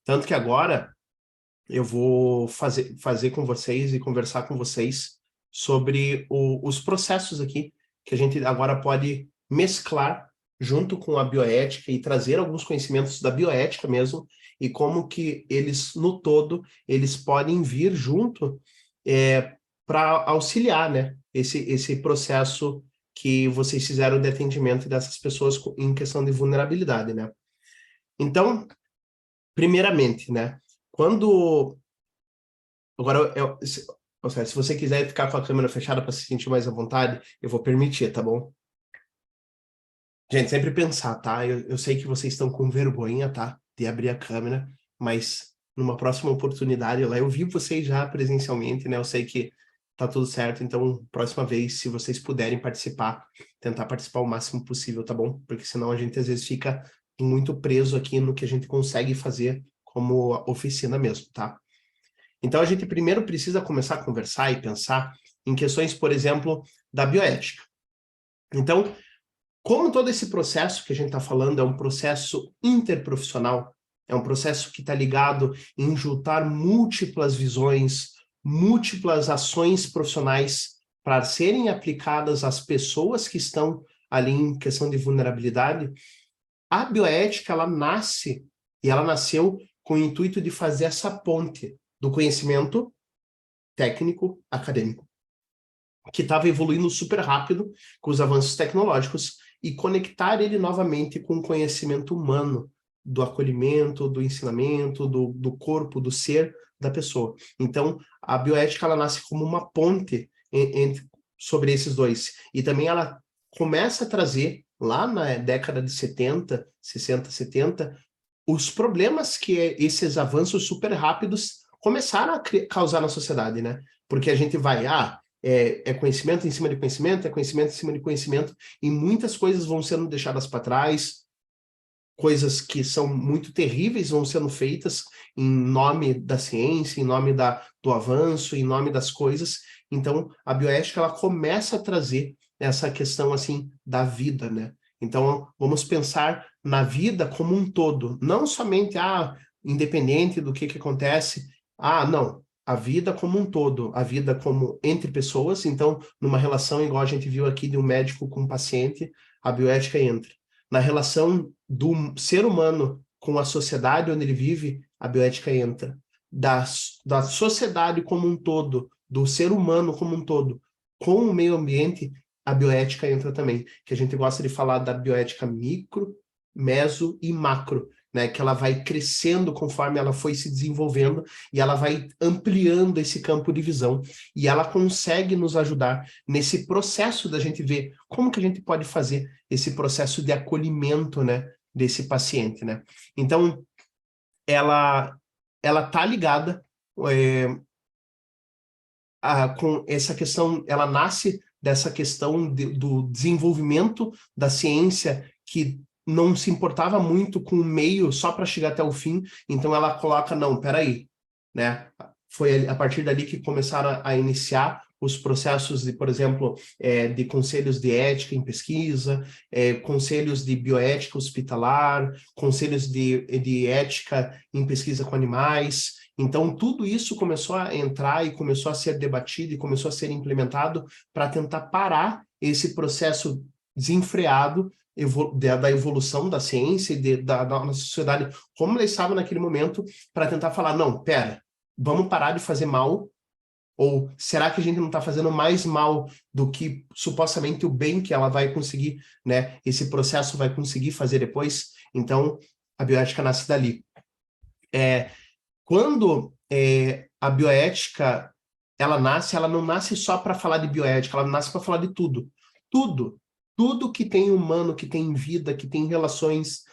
Tanto que agora eu vou fazer com vocês e conversar com vocês sobre os processos aqui, que a gente agora pode mesclar junto com a bioética e trazer alguns conhecimentos da bioética mesmo, e como que eles, no todo, eles podem vir junto para auxiliar, né, esse processo que vocês fizeram de atendimento dessas pessoas em questão de vulnerabilidade, né? Então, primeiramente, né, quando... Agora, ou seja, se você quiser ficar com a câmera fechada para se sentir mais à vontade, eu vou permitir, tá bom? Gente, sempre pensar, tá? Eu sei que vocês estão com vergonha, tá? De abrir a câmera, mas numa próxima oportunidade, lá eu vi vocês já presencialmente, né? Eu sei que tá tudo certo, então, próxima vez, se vocês puderem participar, tentar participar o máximo possível, tá bom? Porque senão a gente às vezes fica muito preso aqui no que a gente consegue fazer como oficina mesmo, tá? Então, a gente primeiro precisa começar a conversar e pensar em questões, por exemplo, da bioética. Então, como todo esse processo que a gente está falando é um processo interprofissional, é um processo que está ligado em juntar múltiplas visões, múltiplas ações profissionais para serem aplicadas às pessoas que estão ali em questão de vulnerabilidade, a bioética, ela nasce, e ela nasceu com o intuito de fazer essa ponte do conhecimento técnico acadêmico, que estava evoluindo super rápido com os avanços tecnológicos, e conectar ele novamente com o conhecimento humano, do acolhimento, do ensinamento, do corpo, do ser da pessoa. Então, a bioética, ela nasce como uma ponte sobre esses dois. E também ela começa a trazer, lá na década de 70, 60, 70, os problemas que esses avanços super rápidos começaram a causar na sociedade, né? Porque a gente vai, é conhecimento em cima de conhecimento, é conhecimento em cima de conhecimento, e muitas coisas vão sendo deixadas para trás, coisas que são muito terríveis vão sendo feitas em nome da ciência, em nome do avanço, em nome das coisas. Então, a bioética, ela começa a trazer essa questão, assim, da vida, né? Então, vamos pensar na vida como um todo, não somente, independente do que acontece, não, a vida como um todo, a vida como entre pessoas. Então, numa relação igual a gente viu aqui de um médico com um paciente, a bioética entra. Na relação do ser humano com a sociedade onde ele vive, a bioética entra. Da sociedade como um todo, do ser humano como um todo, com o meio ambiente, a bioética entra também. Que a gente gosta de falar da bioética micro, meso e macro, né, que ela vai crescendo conforme ela foi se desenvolvendo, e ela vai ampliando esse campo de visão, e ela consegue nos ajudar nesse processo da gente ver como que a gente pode fazer esse processo de acolhimento, né, desse paciente, né. Então, ela tá ligada com essa questão, ela nasce dessa questão do desenvolvimento da ciência, que não se importava muito com o meio só para chegar até o fim. Então ela coloca, não, peraí, né? Foi a partir dali que começaram a iniciar os processos de, por exemplo, de conselhos de ética em pesquisa, conselhos de bioética hospitalar, conselhos de ética em pesquisa com animais. Então, tudo isso começou a entrar e começou a ser debatido e começou a ser implementado para tentar parar esse processo desenfreado da evolução da ciência e da nossa sociedade, como ela estava naquele momento, para tentar falar, não, pera, vamos parar de fazer mal, ou será que a gente não está fazendo mais mal do que supostamente o bem que ela vai conseguir, né? Esse processo vai conseguir fazer depois? Então, a bioética nasce dali. Quando a bioética, ela não nasce só para falar de bioética, ela nasce para falar de tudo. Tudo que tem humano, que tem vida, que tem relações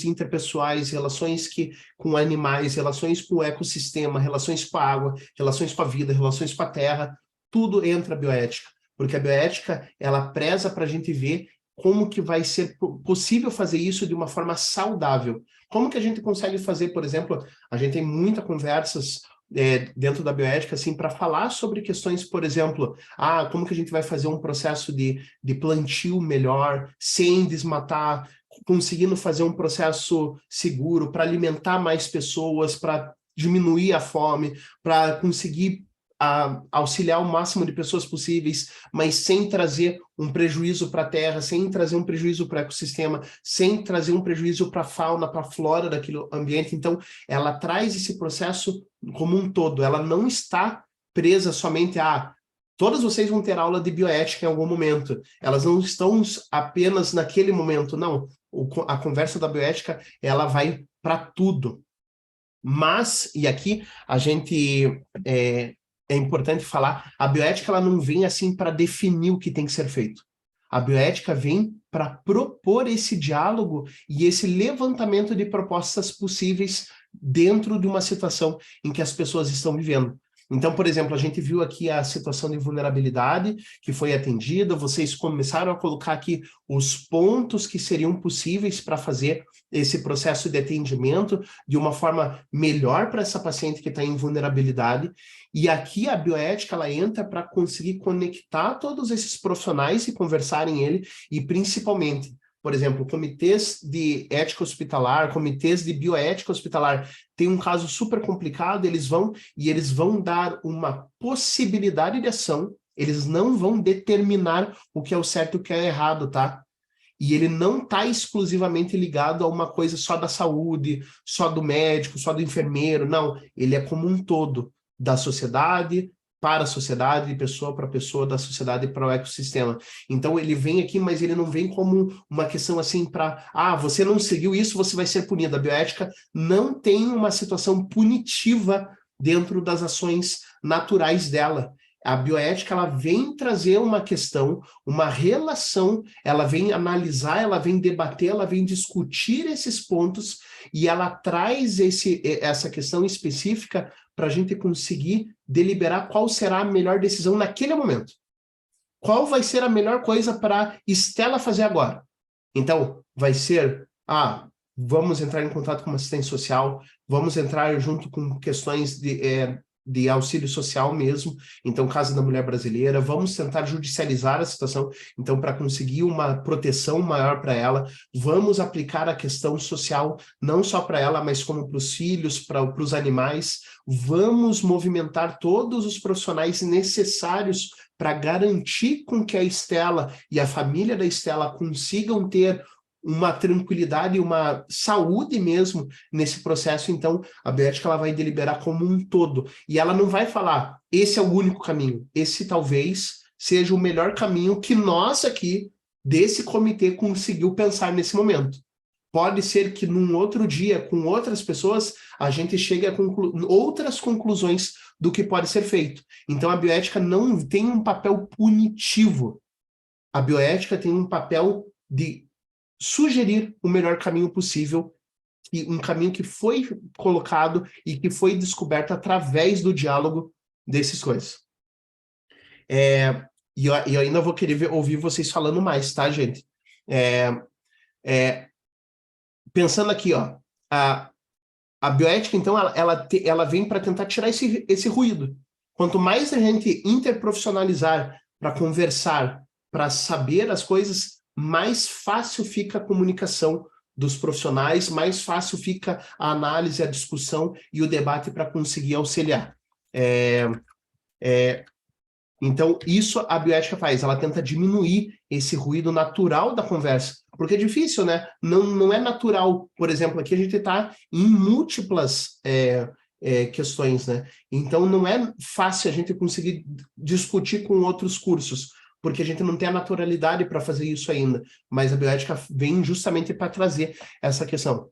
interpessoais, relações com animais, relações com o ecossistema, relações com a água, relações com a vida, relações com a terra, tudo entra a bioética, porque a bioética, ela preza para a gente ver como que vai ser possível fazer isso de uma forma saudável. Como que a gente consegue fazer, por exemplo, a gente tem muitas conversas dentro da bioética, assim, para falar sobre questões, por exemplo, como que a gente vai fazer um processo de plantio melhor, sem desmatar, conseguindo fazer um processo seguro para alimentar mais pessoas, para diminuir a fome, para conseguir auxiliar o máximo de pessoas possíveis, mas sem trazer um prejuízo para a terra, sem trazer um prejuízo para o ecossistema, sem trazer um prejuízo para a fauna, para a flora daquele ambiente. Então, ela traz esse processo como um todo. Ela não está presa somente a todas vocês vão ter aula de bioética em algum momento. Elas não estão apenas naquele momento, não. A conversa da bioética, ela vai para tudo. Mas, e aqui a gente... É importante falar, a bioética ela não vem assim para definir o que tem que ser feito. A bioética vem para propor esse diálogo e esse levantamento de propostas possíveis dentro de uma situação em que as pessoas estão vivendo. Então, por exemplo, a gente viu aqui a situação de vulnerabilidade que foi atendida, vocês começaram a colocar aqui os pontos que seriam possíveis para fazer esse processo de atendimento de uma forma melhor para essa paciente que está em vulnerabilidade. E aqui a bioética ela entra para conseguir conectar todos esses profissionais e conversarem ele, e principalmente, por exemplo, comitês de ética hospitalar, comitês de bioética hospitalar, tem um caso super complicado, eles vão dar uma possibilidade de ação, eles não vão determinar o que é o certo e o que é errado, tá? E ele não está exclusivamente ligado a uma coisa só da saúde, só do médico, só do enfermeiro, não. Ele é como um todo, da sociedade para a sociedade, de pessoa para pessoa, da sociedade para o ecossistema. Então ele vem aqui, mas ele não vem como uma questão assim para, você não seguiu isso, você vai ser punido. A bioética não tem uma situação punitiva dentro das ações naturais dela. A bioética ela vem trazer uma questão, uma relação, ela vem analisar, ela vem debater, ela vem discutir esses pontos e ela traz essa questão específica para a gente conseguir deliberar qual será a melhor decisão naquele momento. Qual vai ser a melhor coisa para Estela fazer agora? Então, vai ser, vamos entrar em contato com uma assistente social, vamos entrar junto com questões de auxílio social mesmo, então Casa da Mulher Brasileira, vamos tentar judicializar a situação, então para conseguir uma proteção maior para ela, vamos aplicar a questão social não só para ela, mas como para os filhos, para os animais, vamos movimentar todos os profissionais necessários para garantir com que a Estela e a família da Estela consigam ter uma tranquilidade e uma saúde mesmo nesse processo. Então a bioética ela vai deliberar como um todo, e ela não vai falar, esse é o único caminho, esse talvez seja o melhor caminho que nós aqui, desse comitê, conseguiu pensar nesse momento. Pode ser que num outro dia, com outras pessoas, a gente chegue a outras conclusões do que pode ser feito. Então a bioética não tem um papel punitivo, a bioética tem um papel de sugerir o melhor caminho possível, e um caminho que foi colocado e que foi descoberto através do diálogo desses coisas. E eu ainda vou querer ouvir vocês falando mais, tá, gente? Pensando aqui, a bioética, então, ela vem para tentar tirar esse ruído. Quanto mais a gente interprofissionalizar para conversar, para saber as coisas, mais fácil fica a comunicação dos profissionais, mais fácil fica a análise, a discussão e o debate para conseguir auxiliar. Então, isso a bioética faz, ela tenta diminuir esse ruído natural da conversa, porque é difícil, né? Não é natural, por exemplo, aqui a gente está em múltiplas questões, né? Então, não é fácil a gente conseguir discutir com outros cursos, porque a gente não tem a naturalidade para fazer isso ainda, mas a bioética vem justamente para trazer essa questão.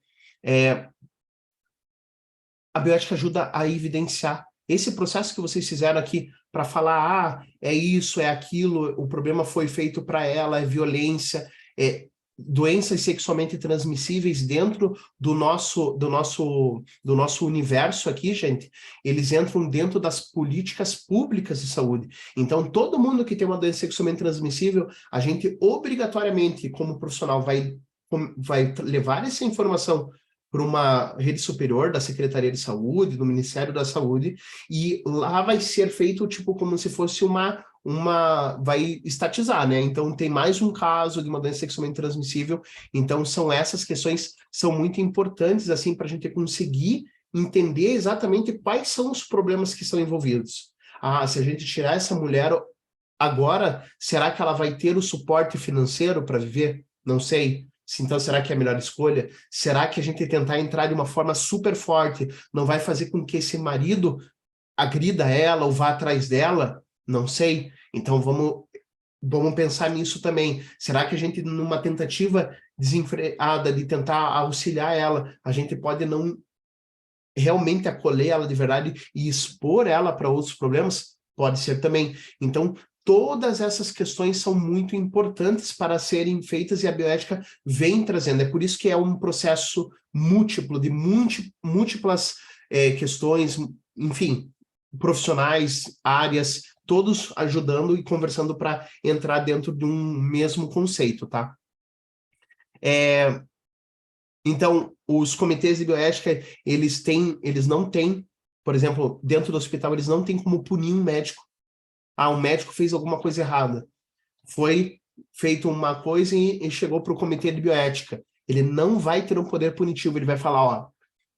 A bioética ajuda a evidenciar esse processo que vocês fizeram aqui para falar, é isso, é aquilo, o problema foi feito para ela, é violência. doenças sexualmente transmissíveis dentro do nosso universo aqui, gente, eles entram dentro das políticas públicas de saúde. Então, todo mundo que tem uma doença sexualmente transmissível, a gente obrigatoriamente, como profissional, vai levar essa informação para uma rede superior da Secretaria de Saúde, do Ministério da Saúde, e lá vai ser feito tipo como se fosse vai estatizar, né? Então tem mais um caso de uma doença sexualmente transmissível. Então são essas questões são muito importantes assim para a gente conseguir entender exatamente quais são os problemas que estão envolvidos. Se a gente tirar essa mulher agora, será que ela vai ter o suporte financeiro para viver? Não sei. Então, será que é a melhor escolha? Será que a gente tentar entrar de uma forma super forte não vai fazer com que esse marido agrida ela ou vá atrás dela? Não sei. Então, vamos pensar nisso também. Será que a gente, numa tentativa desenfreada de tentar auxiliar ela, a gente pode não realmente acolher ela de verdade e expor ela para outros problemas? Pode ser também. Então, todas essas questões são muito importantes para serem feitas e a bioética vem trazendo. É por isso que é um processo múltiplo, de múltiplas questões, enfim, profissionais, áreas, todos ajudando e conversando para entrar dentro de um mesmo conceito, tá? Então, os comitês de bioética, eles não têm, por exemplo, dentro do hospital, eles não têm como punir um médico. Um médico fez alguma coisa errada. Foi feito uma coisa e chegou para o comitê de bioética. Ele não vai ter um poder punitivo, ele vai falar,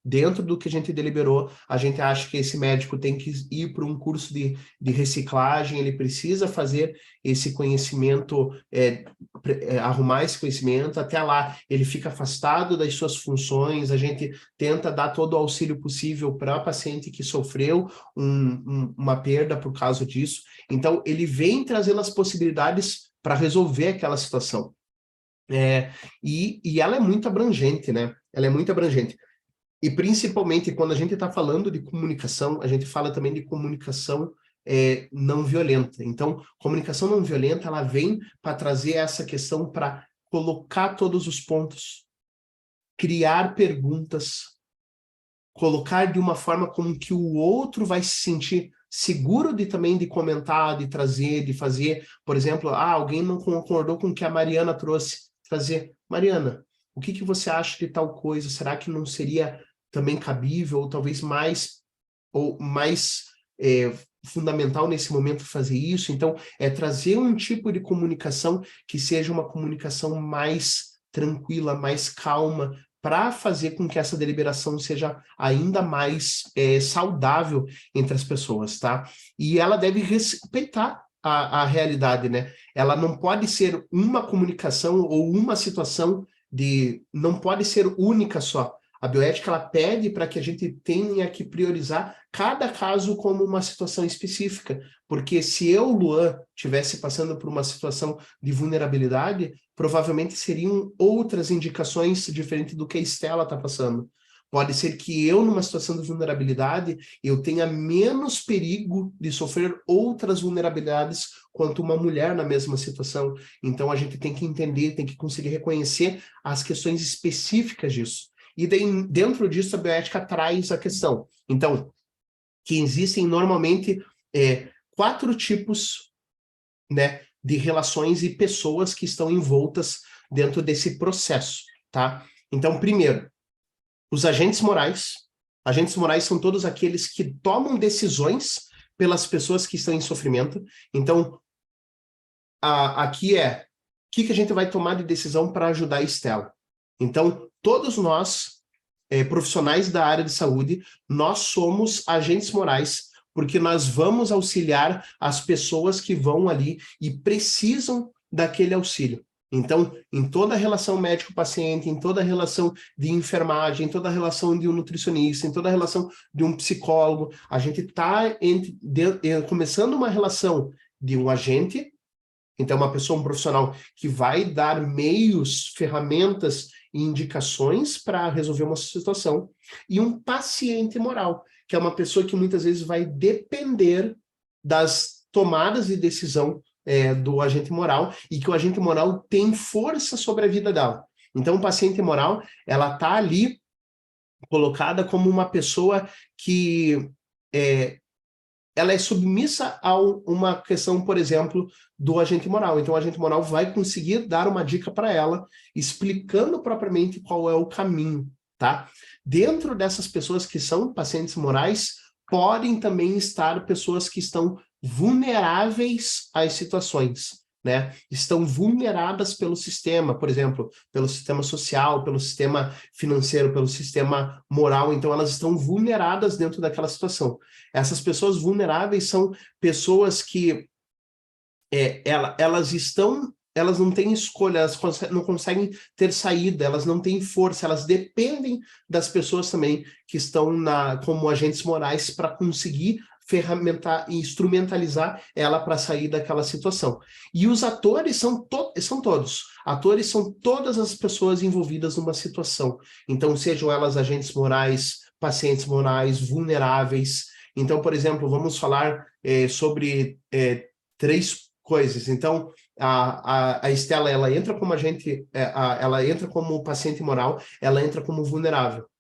dentro do que a gente deliberou, a gente acha que esse médico tem que ir para um curso de reciclagem, ele precisa fazer esse conhecimento, arrumar esse conhecimento, até lá ele fica afastado das suas funções, a gente tenta dar todo o auxílio possível para o paciente que sofreu uma perda por causa disso. Então, ele vem trazendo as possibilidades para resolver aquela situação. E ela é muito abrangente, né? Ela é muito abrangente. E principalmente quando a gente está falando de comunicação, a gente fala também de comunicação não violenta. Então, comunicação não violenta, ela vem para trazer essa questão para colocar todos os pontos, criar perguntas, colocar de uma forma como que o outro vai se sentir seguro de comentar, de trazer, de fazer. Por exemplo, alguém não concordou com o que a Mariana trouxe. Trazer, Mariana, o que você acha de tal coisa? Será que não seria também cabível, ou talvez mais fundamental nesse momento fazer isso? Então, trazer um tipo de comunicação que seja uma comunicação mais tranquila, mais calma, para fazer com que essa deliberação seja ainda mais saudável entre as pessoas, tá? E ela deve respeitar a realidade, né? Ela não pode ser uma comunicação ou uma situação não pode ser única só. A bioética, ela pede para que a gente tenha que priorizar cada caso como uma situação específica, porque se eu, Luan, estivesse passando por uma situação de vulnerabilidade, provavelmente seriam outras indicações diferentes do que a Estela está passando. Pode ser que eu, numa situação de vulnerabilidade, eu tenha menos perigo de sofrer outras vulnerabilidades quanto uma mulher na mesma situação. Então, a gente tem que entender, tem que conseguir reconhecer as questões específicas disso. E dentro disso, a bioética traz a questão. Então, que existem normalmente 4 tipos, né, de relações e pessoas que estão envoltas dentro desse processo, tá? Então, primeiro, os agentes morais. Agentes morais são todos aqueles que tomam decisões pelas pessoas que estão em sofrimento. Então, aqui o que a gente vai tomar de decisão para ajudar a Estela? Então, todos nós, profissionais da área de saúde, nós somos agentes morais, porque nós vamos auxiliar as pessoas que vão ali e precisam daquele auxílio. Então, em toda a relação médico-paciente, em toda a relação de enfermagem, em toda a relação de um nutricionista, em toda a relação de um psicólogo, a gente está começando uma relação de um agente, então uma pessoa, um profissional que vai dar meios, ferramentas e indicações para resolver uma situação, e um paciente moral, que é uma pessoa que muitas vezes vai depender das tomadas de decisão do agente moral e que o agente moral tem força sobre a vida dela. Então, o paciente moral, ela está ali colocada como uma pessoa que ela é submissa a uma questão, por exemplo, do agente moral. Então, o agente moral vai conseguir dar uma dica para ela, explicando propriamente qual é o caminho, tá? Dentro dessas pessoas que são pacientes morais, podem também estar pessoas que estão vulneráveis às situações, né? Estão vulneradas pelo sistema, por exemplo, pelo sistema social, pelo sistema financeiro, pelo sistema moral, então elas estão vulneradas dentro daquela situação. Essas pessoas vulneráveis são pessoas que elas não têm escolha, elas não conseguem ter saída, elas não têm força, elas dependem das pessoas também que estão como agentes morais para conseguir ferramentar e instrumentalizar ela para sair daquela situação. E os atores são todos. Atores são todas as pessoas envolvidas numa situação. Então, sejam elas agentes morais, pacientes morais, vulneráveis. Então, por exemplo, vamos falar sobre 3 coisas. Então, a Estela, ela entra como agente, ela entra como paciente moral, ela entra como vulnerável.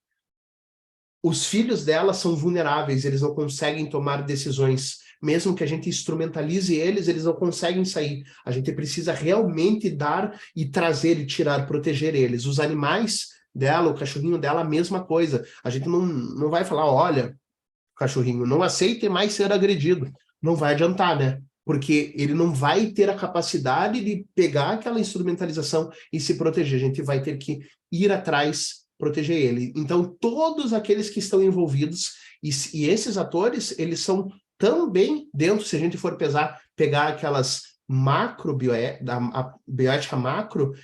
Os filhos dela são vulneráveis, eles não conseguem tomar decisões. Mesmo que a gente instrumentalize eles não conseguem sair. A gente precisa realmente dar e trazer e tirar, proteger eles. Os animais dela, o cachorrinho dela, a mesma coisa. A gente não vai falar, olha, cachorrinho, não aceite mais ser agredido. Não vai adiantar, né? Porque ele não vai ter a capacidade de pegar aquela instrumentalização e se proteger. A gente vai ter que ir atrás, proteger ele. Então, todos aqueles que estão envolvidos, e esses atores, eles são também dentro, se a gente for pegar aquelas a bioética macro,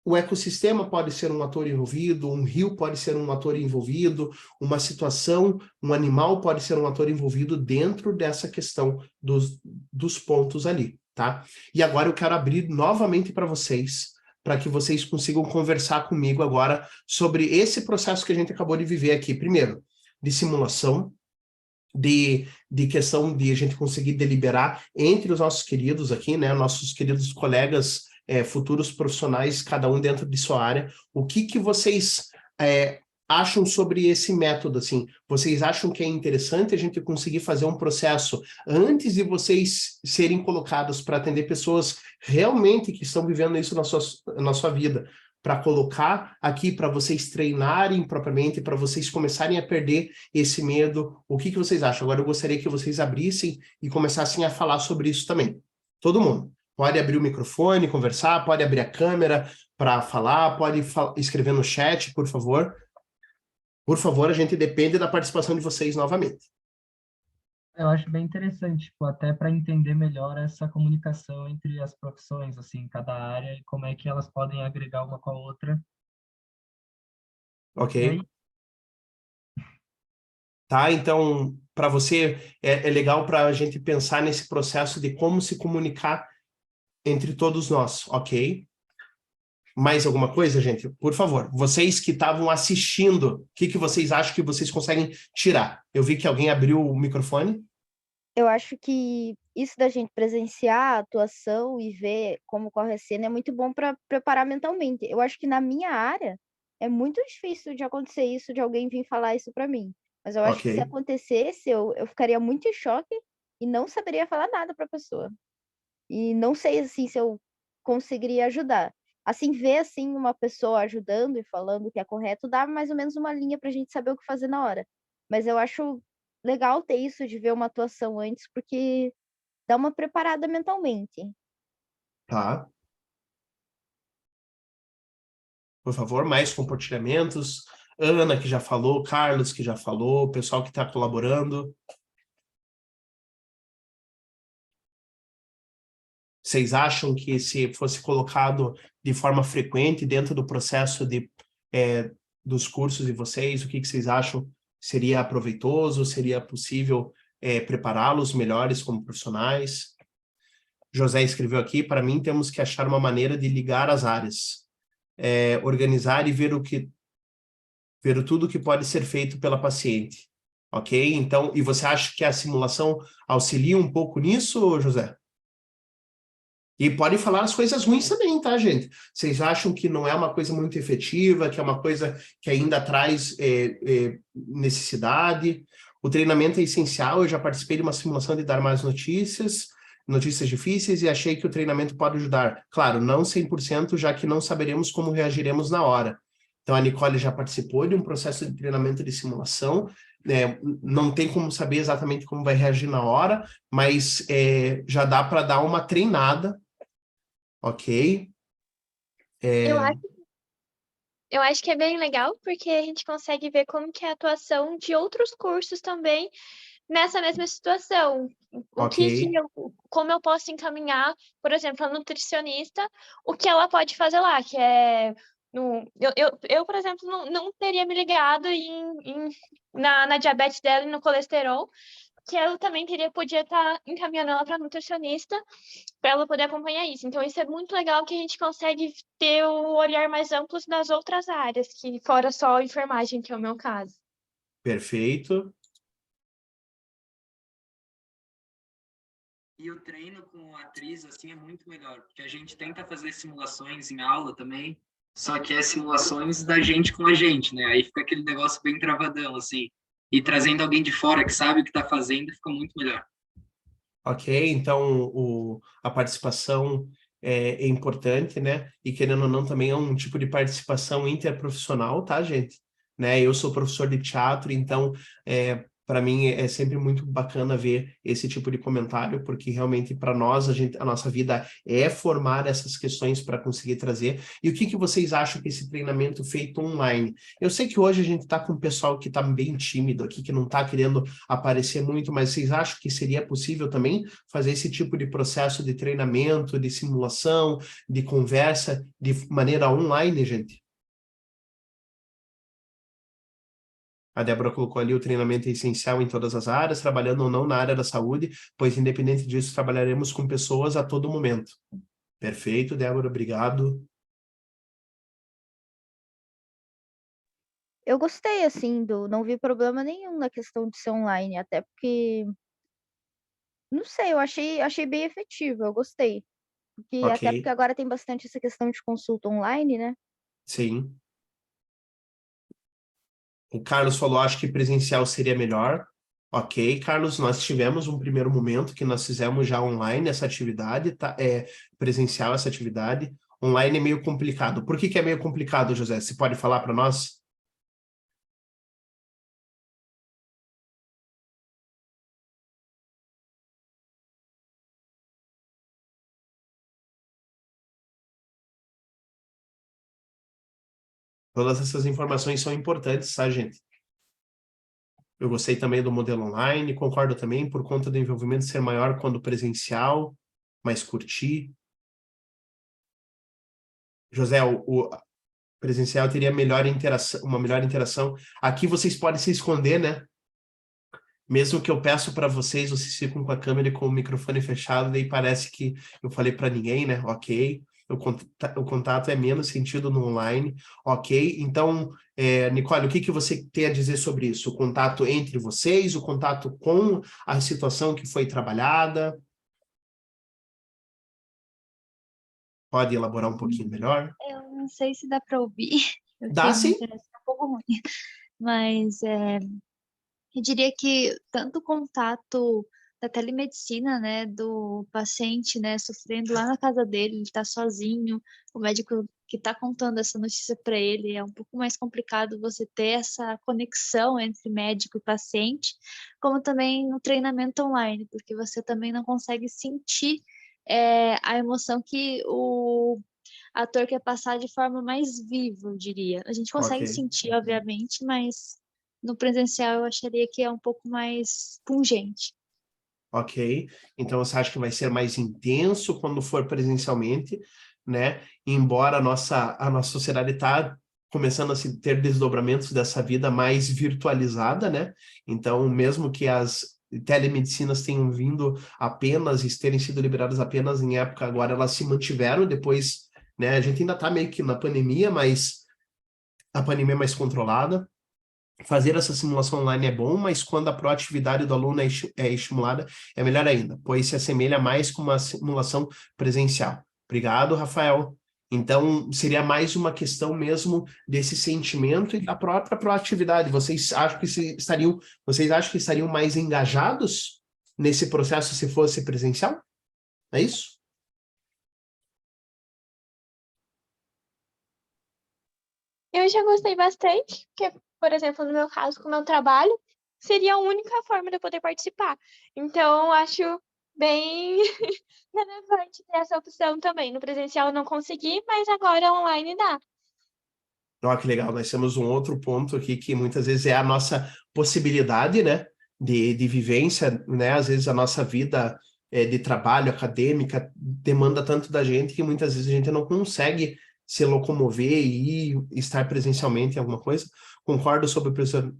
o ecossistema pode ser um ator envolvido, um rio pode ser um ator envolvido, uma situação, um animal pode ser um ator envolvido dentro dessa questão dos pontos ali, tá? E agora eu quero abrir novamente para que vocês consigam conversar comigo agora sobre esse processo que a gente acabou de viver aqui. Primeiro, de simulação, de questão de a gente conseguir deliberar entre os nossos queridos aqui, né, nossos queridos colegas, futuros profissionais, cada um dentro de sua área. O que vocês acham sobre esse método, assim? Vocês acham que é interessante a gente conseguir fazer um processo antes de vocês serem colocados para atender pessoas realmente que estão vivendo isso na sua vida, para colocar aqui para vocês treinarem propriamente, para vocês começarem a perder esse medo? O que vocês acham? Agora eu gostaria que vocês abrissem e começassem a falar sobre isso também. Todo mundo. Pode abrir o microfone, conversar, pode abrir a câmera para falar, pode escrever no chat, por favor. Por favor, a gente depende da participação de vocês novamente. Eu acho bem interessante, tipo, até para entender melhor essa comunicação entre as profissões, assim, cada área, e como é que elas podem agregar uma com a outra. Ok. E aí, Tá, então, para você, é legal para a gente pensar nesse processo de como se comunicar entre todos nós, ok? Mais alguma coisa, gente? Por favor, vocês que estavam assistindo, o que vocês acham que vocês conseguem tirar? Eu vi que alguém abriu o microfone. Eu acho que isso da gente presenciar a atuação e ver como corre a cena é muito bom para preparar mentalmente. Eu acho que na minha área é muito difícil de acontecer isso, de alguém vir falar isso para mim. Mas eu acho que se Ok. acontecesse, eu ficaria muito em choque e não saberia falar nada para a pessoa. E não sei, assim, se eu conseguiria ajudar. Assim, ver, assim, uma pessoa ajudando e falando o que é correto, dá mais ou menos uma linha pra gente saber o que fazer na hora. Mas eu acho legal ter isso de ver uma atuação antes, porque dá uma preparada mentalmente. Tá. Por favor, mais compartilhamentos. Ana, que já falou, Carlos, que já falou, o pessoal que está colaborando. Vocês acham que se fosse colocado de forma frequente dentro do processo dos cursos de vocês, o que vocês acham? Seria proveitoso? Seria possível prepará-los melhores como profissionais? José escreveu aqui, para mim temos que achar uma maneira de ligar as áreas, organizar e ver tudo que pode ser feito pela paciente. Ok? Então, e você acha que a simulação auxilia um pouco nisso, José? E pode falar as coisas ruins também, tá, gente? Vocês acham que não é uma coisa muito efetiva, que é uma coisa que ainda traz necessidade? O treinamento é essencial, eu já participei de uma simulação de dar mais notícias difíceis, e achei que o treinamento pode ajudar. Claro, não 100%, já que não saberemos como reagiremos na hora. Então, a Nicole já participou de um processo de treinamento de simulação, não tem como saber exatamente como vai reagir na hora, mas já dá para dar uma treinada, ok? Eu acho que é bem legal, porque a gente consegue ver como que é a atuação de outros cursos também nessa mesma situação. Como eu posso encaminhar, por exemplo, a nutricionista, o que ela pode fazer lá, que é... Eu, por exemplo, não teria me ligado na diabetes dela e no colesterol, que eu também podia estar encaminhando ela para nutricionista, para ela poder acompanhar isso. Então, isso é muito legal, que a gente consegue ter o olhar mais amplo nas outras áreas, que fora só a enfermagem, que é o meu caso. Perfeito. E o treino com a atriz, assim, é muito melhor, porque a gente tenta fazer simulações em aula também, só que é simulações da gente com a gente, né? Aí fica aquele negócio bem travadão, assim. E trazendo alguém de fora que sabe o que está fazendo, fica muito melhor. Ok, então a participação é importante, né? E querendo ou não, também é um tipo de participação interprofissional, tá, gente? Né? Eu sou professor de teatro, então para mim é sempre muito bacana ver esse tipo de comentário, porque realmente para nós, a nossa vida é formar essas questões para conseguir trazer. E o que vocês acham que esse treinamento feito online? Eu sei que hoje a gente está com um pessoal que está bem tímido aqui, que não está querendo aparecer muito, mas vocês acham que seria possível também fazer esse tipo de processo de treinamento, de simulação, de conversa, de maneira online, gente? A Débora colocou ali: o treinamento é essencial em todas as áreas, trabalhando ou não na área da saúde, pois independente disso, trabalharemos com pessoas a todo momento. Perfeito, Débora, obrigado. Eu gostei, assim, não vi problema nenhum na questão de ser online, até porque, não sei, eu achei bem efetivo, eu gostei. Até porque Ok, agora tem bastante essa questão de consulta online, né? sim. O Carlos falou: acho que presencial seria melhor. Ok, Carlos, nós tivemos um primeiro momento que nós fizemos já online essa atividade, tá? Presencial essa atividade. Online é meio complicado. Por que é meio complicado, José? Você pode falar para nós? Todas essas informações são importantes, tá, gente? Eu gostei também do modelo online, concordo também, por conta do envolvimento ser maior quando presencial, mas curtir. José, o presencial teria uma melhor interação. Aqui vocês podem se esconder, né? Mesmo que eu peço para vocês ficam com a câmera e com o microfone fechado, daí parece que eu falei para ninguém, né? Ok. O contato é menos sentido no online, ok? Então, Nicole, o que você tem a dizer sobre isso? O contato entre vocês, o contato com a situação que foi trabalhada? Pode elaborar um pouquinho melhor? Eu não sei se dá para ouvir, eu Dá tenho uma sim. internet um pouco ruim, mas eu diria que tanto o contato da telemedicina, né, do paciente, né, sofrendo lá na casa dele, ele está sozinho, o médico que está contando essa notícia para ele, é um pouco mais complicado você ter essa conexão entre médico e paciente, como também no treinamento online, porque você também não consegue sentir a emoção que o ator quer passar de forma mais viva, eu diria. A gente consegue Ok. sentir, obviamente, mas no presencial eu acharia que é um pouco mais pungente. Ok. Então você acha que vai ser mais intenso quando for presencialmente, né? Embora a nossa sociedade está começando a ter desdobramentos dessa vida mais virtualizada, né? Então, mesmo que as telemedicinas tenham vindo apenas e terem sido liberadas apenas em época, agora elas se mantiveram depois, né? A gente ainda está meio que na pandemia, mas a pandemia é mais controlada. fazer essa simulação online é bom, mas quando a proatividade do aluno é estimulada, é melhor ainda, pois se assemelha mais com uma simulação presencial. Obrigado, Rafael. Então, seria mais uma questão mesmo desse sentimento e da própria proatividade. Vocês acham que estariam mais engajados nesse processo se fosse presencial? É isso? Eu já gostei bastante, porque, por exemplo, no meu caso, como é um trabalho, seria a única forma de eu poder participar. Então, eu acho bem relevante ter essa opção também. No presencial eu não consegui, mas agora online dá. Olha que legal, nós temos um outro ponto aqui que muitas vezes é a nossa possibilidade, né, de vivência, né, às vezes a nossa vida de trabalho acadêmica demanda tanto da gente que muitas vezes a gente não consegue se locomover e estar presencialmente em alguma coisa. Concordo sobre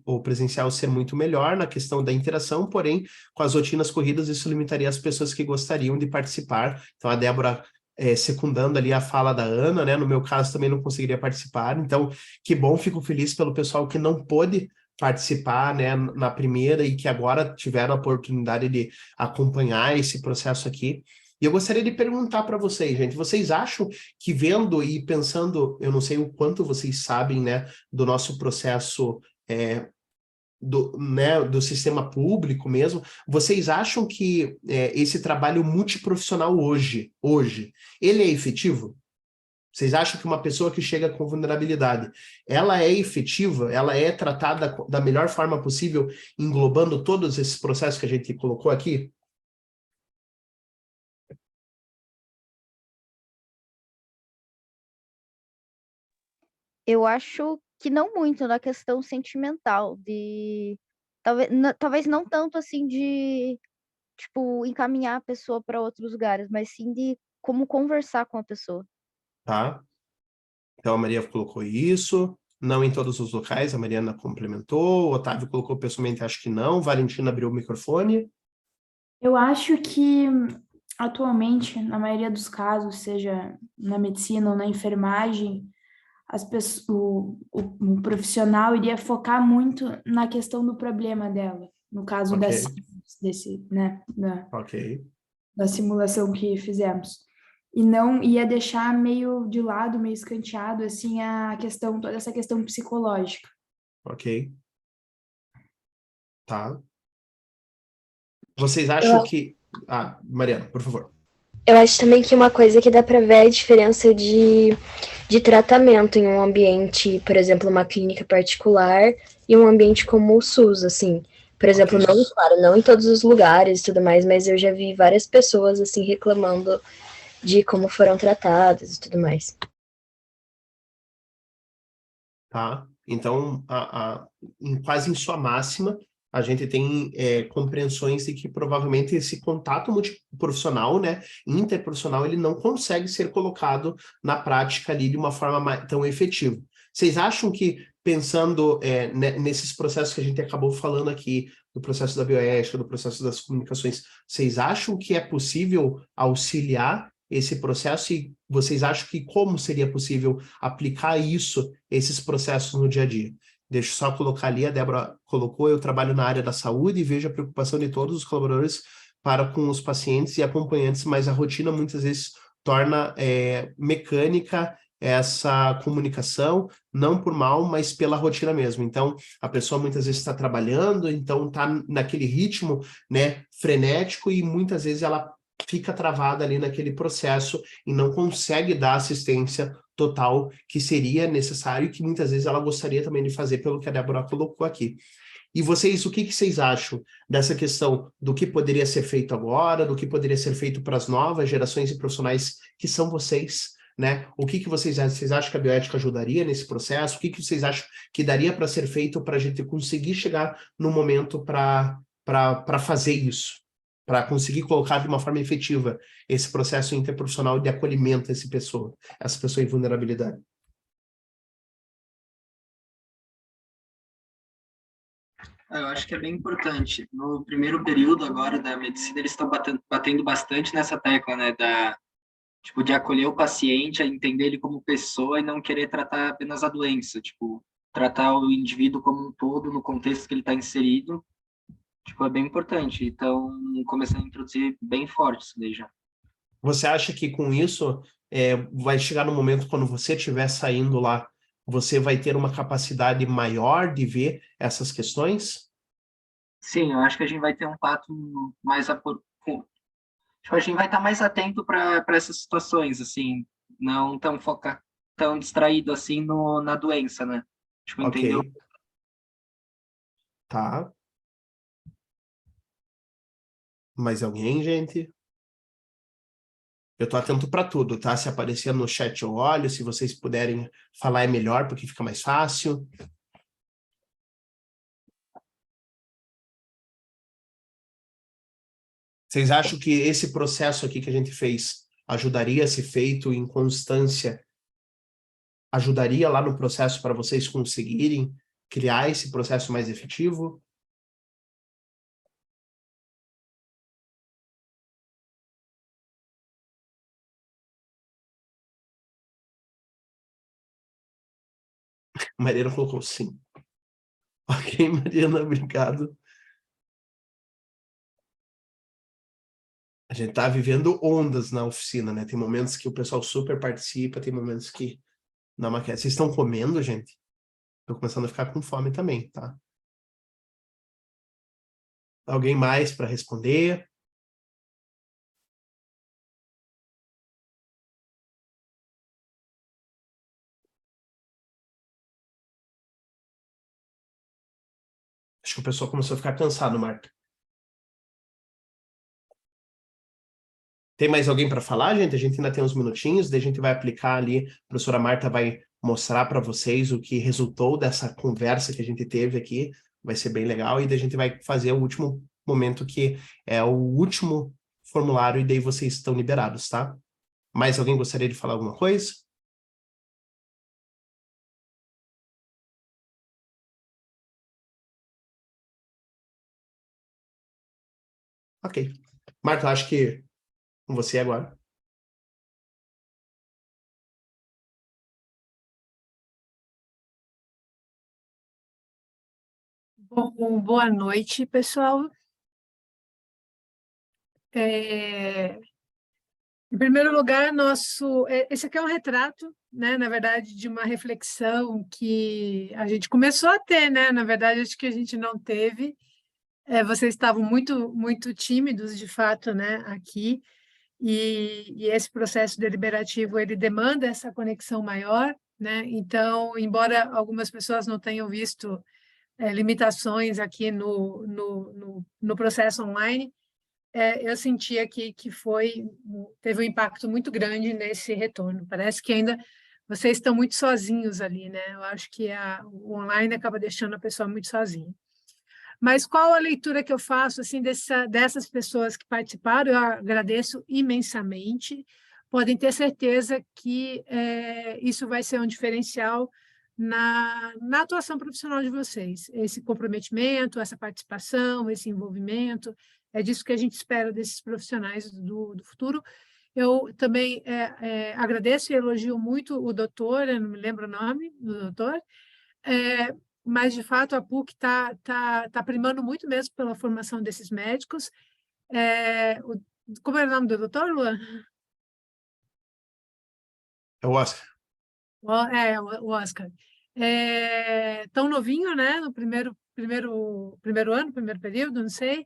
o presencial ser muito melhor na questão da interação, porém, com as rotinas corridas, isso limitaria as pessoas que gostariam de participar. Então, a Débora secundando ali a fala da Ana, né? No meu caso, também não conseguiria participar. Então, que bom, fico feliz pelo pessoal que não pôde participar, né, na primeira e que agora tiveram a oportunidade de acompanhar esse processo aqui. E eu gostaria de perguntar para vocês, gente, vocês acham que vendo e pensando, eu não sei o quanto vocês sabem, né, do nosso processo do sistema público mesmo, vocês acham que esse trabalho multiprofissional hoje, ele é efetivo? Vocês acham que uma pessoa que chega com vulnerabilidade, ela é efetiva, ela é tratada da melhor forma possível, englobando todos esses processos que a gente colocou aqui? Eu acho que não muito na questão sentimental, de talvez não tanto assim de tipo encaminhar a pessoa para outros lugares, mas sim de como conversar com a pessoa. Tá? Então a Maria colocou isso, não em todos os locais, a Mariana complementou, o Otávio colocou pessoalmente, acho que não, Valentina abriu o microfone. Eu acho que atualmente, na maioria dos casos, seja na medicina ou na enfermagem, o profissional iria focar muito na questão do problema dela, no caso Ok, ok, da simulação que fizemos. E não ia deixar meio de lado, meio escanteado, assim, toda essa questão psicológica. ok, tá. Vocês acham que... Ah, Mariana, por favor. Eu acho também que uma coisa que dá para ver é a diferença de tratamento em um ambiente, por exemplo, uma clínica particular e um ambiente como o SUS, assim. Por exemplo, Ok. não, claro, não em todos os lugares e tudo mais, mas eu já vi várias pessoas, assim, reclamando de como foram tratadas e tudo mais. Tá? Então, quase em sua máxima, a gente tem compreensões de que provavelmente esse contato multiprofissional, né, interprofissional, ele não consegue ser colocado na prática ali de uma forma tão efetiva. Vocês acham que, pensando nesses processos que a gente acabou falando aqui, do processo da bioética, do processo das comunicações, vocês acham que é possível auxiliar esse processo e vocês acham que como seria possível aplicar esses processos no dia a dia? Deixa eu só colocar ali, a Débora colocou, eu trabalho na área da saúde e vejo a preocupação de todos os colaboradores para com os pacientes e acompanhantes, mas a rotina muitas vezes torna mecânica essa comunicação, não por mal, mas pela rotina mesmo. Então, a pessoa muitas vezes está trabalhando, então está naquele ritmo, né, frenético e muitas vezes ela fica travada ali naquele processo e não consegue dar assistência total que seria necessário e que muitas vezes ela gostaria também de fazer pelo que a Débora colocou aqui. E vocês, o que vocês acham dessa questão do que poderia ser feito agora, do que poderia ser feito para as novas gerações e profissionais que são vocês, né? O que vocês acham? Vocês acham que a bioética ajudaria nesse processo? O que vocês acham que daria para ser feito para a gente conseguir chegar no momento para fazer isso? Para conseguir colocar de uma forma efetiva esse processo interprofissional de acolhimento a essa pessoa em vulnerabilidade. Eu acho que é bem importante. No primeiro período agora da medicina, eles estão batendo bastante nessa tecla, né, de acolher o paciente, a entender ele como pessoa e não querer tratar apenas a doença, tratar o indivíduo como um todo, no contexto que ele está inserido, tipo, é bem importante. Então, começando a introduzir bem forte isso daí já. Você acha que com isso vai chegar no momento quando você estiver saindo lá, você vai ter uma capacidade maior de ver essas questões? Sim, eu acho que a gente vai ter um tato mais tipo, a gente vai estar mais atento para essas situações, assim, não tão distraído assim na doença, né? Tipo, entendeu? Ok. Tá. Mais alguém, gente? Eu tô atento para tudo, tá? Se aparecer no chat eu olho, se vocês puderem falar é melhor, porque fica mais fácil. Vocês acham que esse processo aqui que a gente fez ajudaria a ser feito em constância? Ajudaria lá no processo para vocês conseguirem criar esse processo mais efetivo? Mariana colocou sim. Ok, Mariana, obrigado. A gente tá vivendo ondas na oficina, né? Tem momentos que o pessoal super participa, tem momentos que não maquete. Vocês estão comendo, gente? Tô começando a ficar com fome também, tá? Alguém mais para responder? Acho que o pessoal começou a ficar cansado, Marta. Tem mais alguém para falar, gente? A gente ainda tem uns minutinhos, daí a gente vai aplicar ali, a professora Marta vai mostrar para vocês o que resultou dessa conversa que a gente teve aqui, vai ser bem legal, e daí a gente vai fazer o último momento, que é o último formulário, e daí vocês estão liberados, tá? Mais alguém gostaria de falar alguma coisa? Ok. Marta, acho que com você agora. Bom, boa noite, pessoal. Em primeiro lugar, esse aqui é um retrato, né, na verdade, de uma reflexão que a gente começou a ter, né? Na verdade, acho que a gente não teve. Vocês estavam muito tímidos, de fato, né, aqui, e esse processo deliberativo ele demanda essa conexão maior, né? Então, embora algumas pessoas não tenham visto limitações aqui no processo online, eu senti aqui que teve um impacto muito grande nesse retorno. Parece que ainda vocês estão muito sozinhos ali, né? Eu acho que o online acaba deixando a pessoa muito sozinha. Mas qual a leitura que eu faço assim dessas pessoas que participaram? Eu agradeço imensamente. Podem ter certeza que isso vai ser um diferencial na atuação profissional de vocês. Esse comprometimento, essa participação, esse envolvimento, é disso que a gente espera desses profissionais do futuro. Eu também agradeço e elogio muito o doutor, eu não me lembro o nome do doutor, mas, de fato, a PUC tá primando muito mesmo pela formação desses médicos. Como é o nome do doutor, Luan? É o Oscar. O Oscar. Tão novinho, né? No primeiro ano, primeiro período, não sei.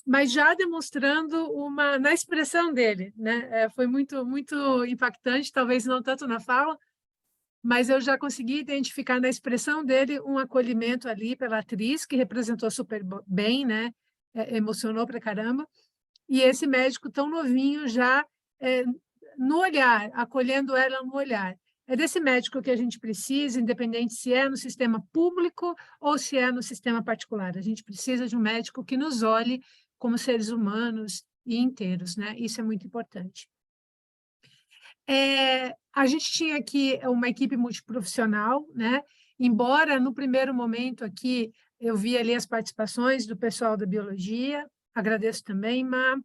Mas já demonstrando na expressão dele, né? Foi muito impactante, talvez não tanto na fala, mas eu já consegui identificar na expressão dele um acolhimento ali pela atriz, que representou super bem, né? Emocionou pra caramba. E esse médico tão novinho já no olhar, acolhendo ela no olhar. É desse médico que a gente precisa, independente se é no sistema público ou se é no sistema particular. A gente precisa de um médico que nos olhe como seres humanos e inteiros, né? Isso é muito importante. A gente tinha aqui uma equipe multiprofissional, né? Embora no primeiro momento aqui eu vi ali as participações do pessoal da biologia, agradeço também, mas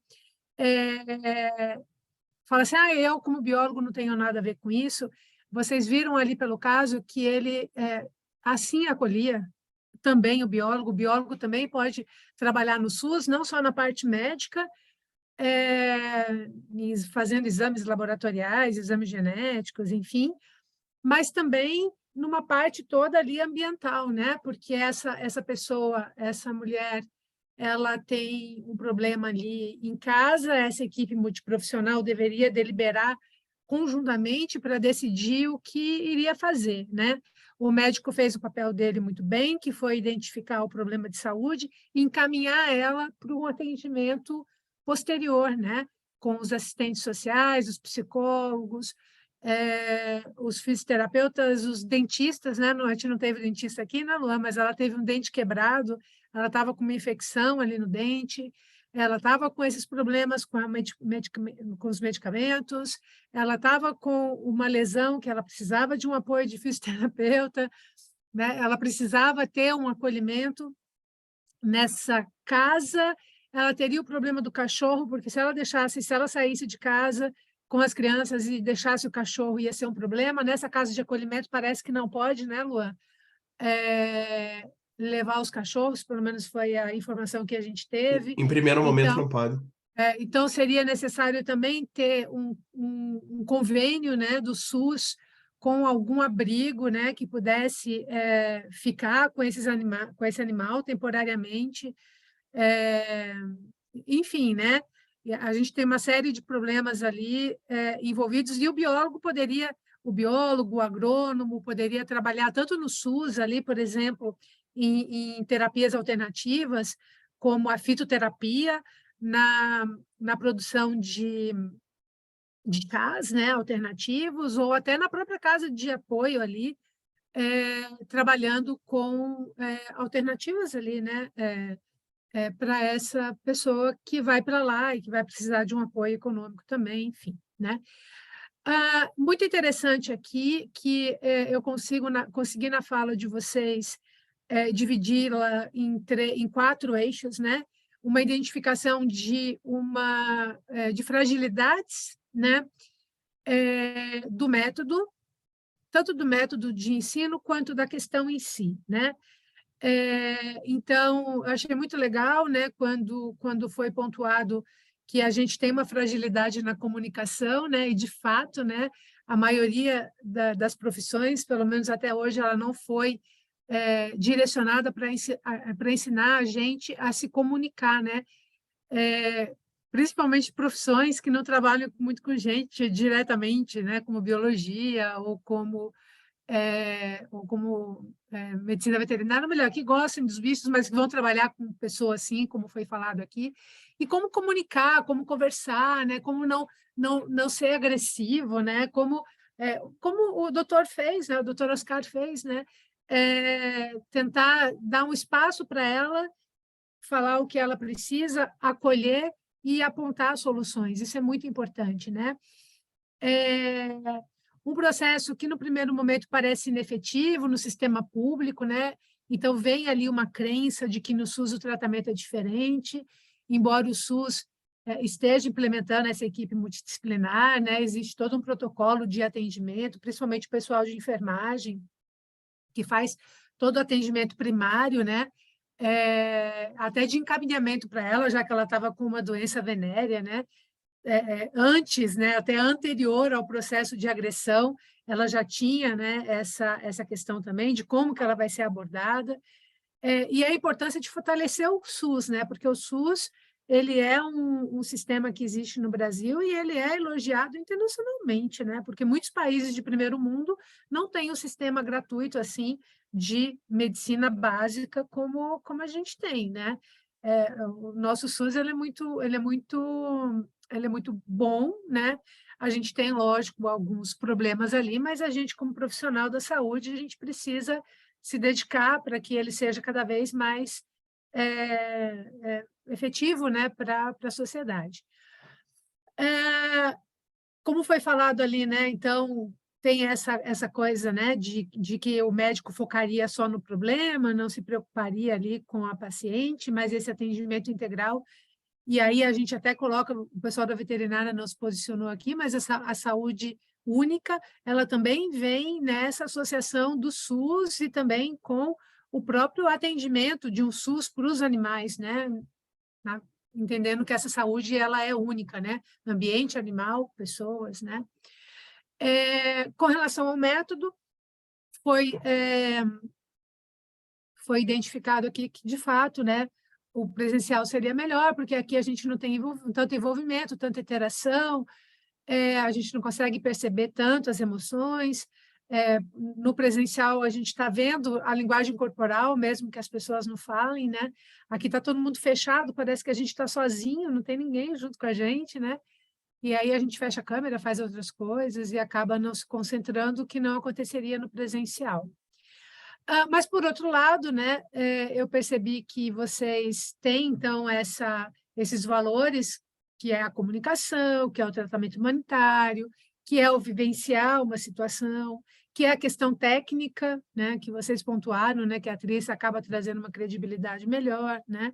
fala assim, eu como biólogo não tenho nada a ver com isso, vocês viram ali pelo caso que ele assim acolhia também o biólogo também pode trabalhar no SUS, não só na parte médica, fazendo exames laboratoriais, exames genéticos, enfim, mas também numa parte toda ali ambiental, né? Porque essa pessoa, essa mulher, ela tem um problema ali em casa, essa equipe multiprofissional deveria deliberar conjuntamente para decidir o que iria fazer, né? O médico fez o papel dele muito bem, que foi identificar o problema de saúde e encaminhar ela para um atendimento posterior, né? Com os assistentes sociais, os psicólogos, os fisioterapeutas, os dentistas, né? A gente não teve dentista aqui, né, Luan? Mas ela teve um dente quebrado, ela estava com uma infecção ali no dente, ela estava com esses problemas com os medicamentos, ela estava com uma lesão que ela precisava de um apoio de fisioterapeuta, né? Ela precisava ter um acolhimento nessa casa, ela teria o problema do cachorro, porque se ela saísse de casa com as crianças e deixasse o cachorro, ia ser um problema. Nessa casa de acolhimento parece que não pode, né, Luan? Levar os cachorros, pelo menos foi a informação que a gente teve. Em primeiro momento não pode. Então, seria necessário também ter um convênio, né, do SUS com algum abrigo, né, que pudesse ficar com esse animal temporariamente. Enfim, né? A gente tem uma série de problemas ali envolvidos e o biólogo, o agrônomo, poderia trabalhar tanto no SUS ali, por exemplo, em terapias alternativas, como a fitoterapia, na produção de chás, né, alternativos, ou até na própria casa de apoio ali, trabalhando com alternativas ali, né, para essa pessoa que vai para lá e que vai precisar de um apoio econômico também, enfim, né? Muito interessante aqui que eu consegui na fala de vocês dividi-la em 4 eixos, né? Uma identificação de fragilidades, né? Do método, tanto do método de ensino quanto da questão em si, né? Então, achei muito legal, né, quando foi pontuado que a gente tem uma fragilidade na comunicação, né, e de fato, né, a maioria das profissões, pelo menos até hoje, ela não foi direcionada para ensinar a gente a se comunicar, né, principalmente profissões que não trabalham muito com gente diretamente, né, como biologia ou como medicina veterinária, melhor, que gostam dos bichos, mas que vão trabalhar com pessoas assim, como foi falado aqui, e como comunicar, como conversar, né? Como não ser agressivo, né? Como o doutor fez, né? O doutor Oscar fez, né? Tentar dar um espaço para ela falar o que ela precisa, acolher e apontar soluções. Isso é muito importante, né? Um processo que, no primeiro momento, parece inefetivo no sistema público, né? Então, vem ali uma crença de que no SUS o tratamento é diferente, embora o SUS esteja implementando essa equipe multidisciplinar, né? Existe todo um protocolo de atendimento, principalmente o pessoal de enfermagem, que faz todo o atendimento primário, né? Até de encaminhamento para ela, já que ela estava com uma doença venérea, né? Antes, né, até anterior ao processo de agressão, ela já tinha, né, essa questão também de como que ela vai ser abordada, e a importância de fortalecer o SUS, né, porque o SUS ele é um sistema que existe no Brasil e ele é elogiado internacionalmente, né, porque muitos países de primeiro mundo não têm um sistema gratuito assim de medicina básica como a gente tem, né? O nosso SUS ele é muito bom, né? A gente tem, lógico, alguns problemas ali, mas a gente, como profissional da saúde, a gente precisa se dedicar para que ele seja cada vez mais efetivo, né, para a sociedade. Como foi falado ali, né? Então, tem essa coisa, né, de que o médico focaria só no problema, não se preocuparia ali com a paciente, mas esse atendimento integral. E aí a gente até coloca, o pessoal da veterinária não se posicionou aqui, mas a saúde única, ela também vem nessa associação do SUS e também com o próprio atendimento de um SUS para os animais, né? Entendendo que essa saúde ela é única, né? Ambiente, animal, pessoas, né? Com relação ao método, foi identificado aqui que, de fato, né, o presencial seria melhor, porque aqui a gente não tem tanto envolvimento, tanta interação, a gente não consegue perceber tanto as emoções. No presencial, a gente está vendo a linguagem corporal, mesmo que as pessoas não falem, né? Aqui está todo mundo fechado, parece que a gente está sozinho, não tem ninguém junto com a gente, né? E aí a gente fecha a câmera, faz outras coisas e acaba não se concentrando, o que não aconteceria no presencial. Mas, por outro lado, né, eu percebi que vocês têm, então, esses valores, que é a comunicação, que é o tratamento humanitário, que é o vivenciar uma situação, que é a questão técnica, né, que vocês pontuaram, né, que a atriz acaba trazendo uma credibilidade melhor, né,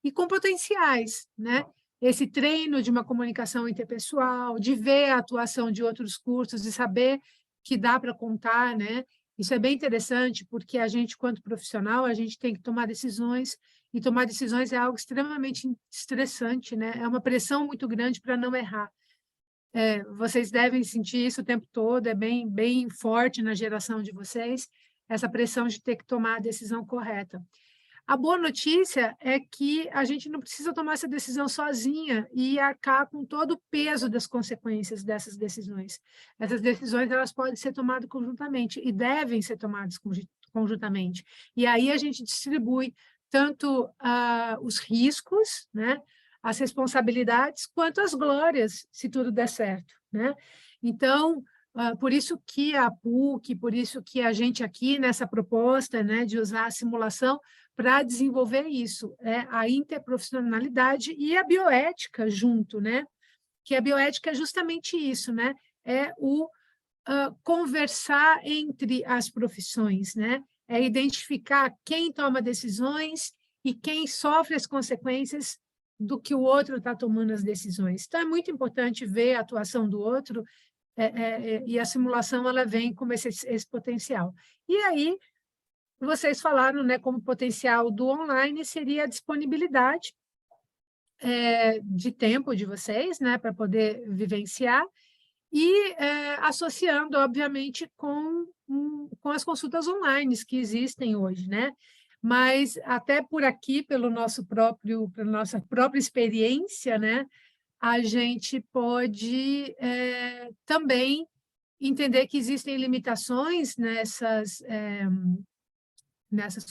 e com potenciais, né, esse treino de uma comunicação interpessoal, de ver a atuação de outros cursos, de saber que dá para contar, né, isso é bem interessante, porque a gente, quanto profissional, a gente tem que tomar decisões, e tomar decisões é algo extremamente estressante, né? É uma pressão muito grande para não errar. Vocês devem sentir isso o tempo todo, é bem, bem forte na geração de vocês, essa pressão de ter que tomar a decisão correta. A boa notícia é que a gente não precisa tomar essa decisão sozinha e arcar com todo o peso das consequências dessas decisões. Essas decisões elas podem ser tomadas conjuntamente e devem ser tomadas conjuntamente. E aí a gente distribui tanto os riscos, né, as responsabilidades, quanto as glórias, se tudo der certo, né? Então, por isso que a PUC, por isso que a gente aqui nessa proposta, né, de usar a simulação para desenvolver isso, a interprofissionalidade e a bioética junto, né? Que a bioética é justamente isso, né? É o conversar entre as profissões, né? É identificar quem toma decisões e quem sofre as consequências do que o outro está tomando as decisões. Então, é muito importante ver a atuação do outro e a simulação ela vem com esse potencial. E aí, vocês falaram, né, como potencial do online seria a disponibilidade de tempo de vocês, né, para poder vivenciar, e associando, obviamente, com as consultas online que existem hoje, né? Mas até por aqui, pela nossa própria experiência, né, a gente pode também entender que existem limitações nessas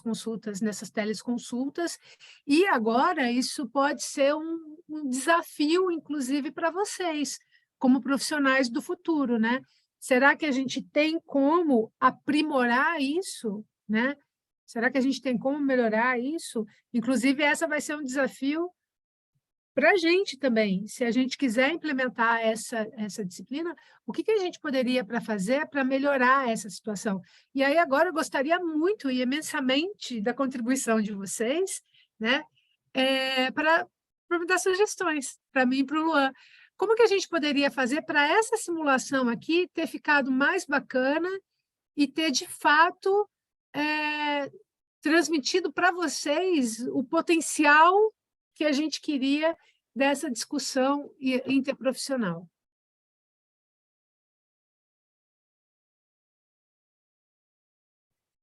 consultas, nessas teleconsultas, e agora isso pode ser um desafio, inclusive, para vocês, como profissionais do futuro, né? Será que a gente tem como aprimorar isso, né? Será que a gente tem como melhorar isso? Inclusive, essa vai ser um desafio para a gente também. Se a gente quiser implementar essa disciplina, o que a gente poderia fazer para melhorar essa situação? E aí, agora, eu gostaria muito e imensamente da contribuição de vocês, né, para me dar sugestões, para mim e para o Luan. Como que a gente poderia fazer para essa simulação aqui ter ficado mais bacana e ter, de fato, transmitido para vocês o potencial que a gente queria dessa discussão interprofissional?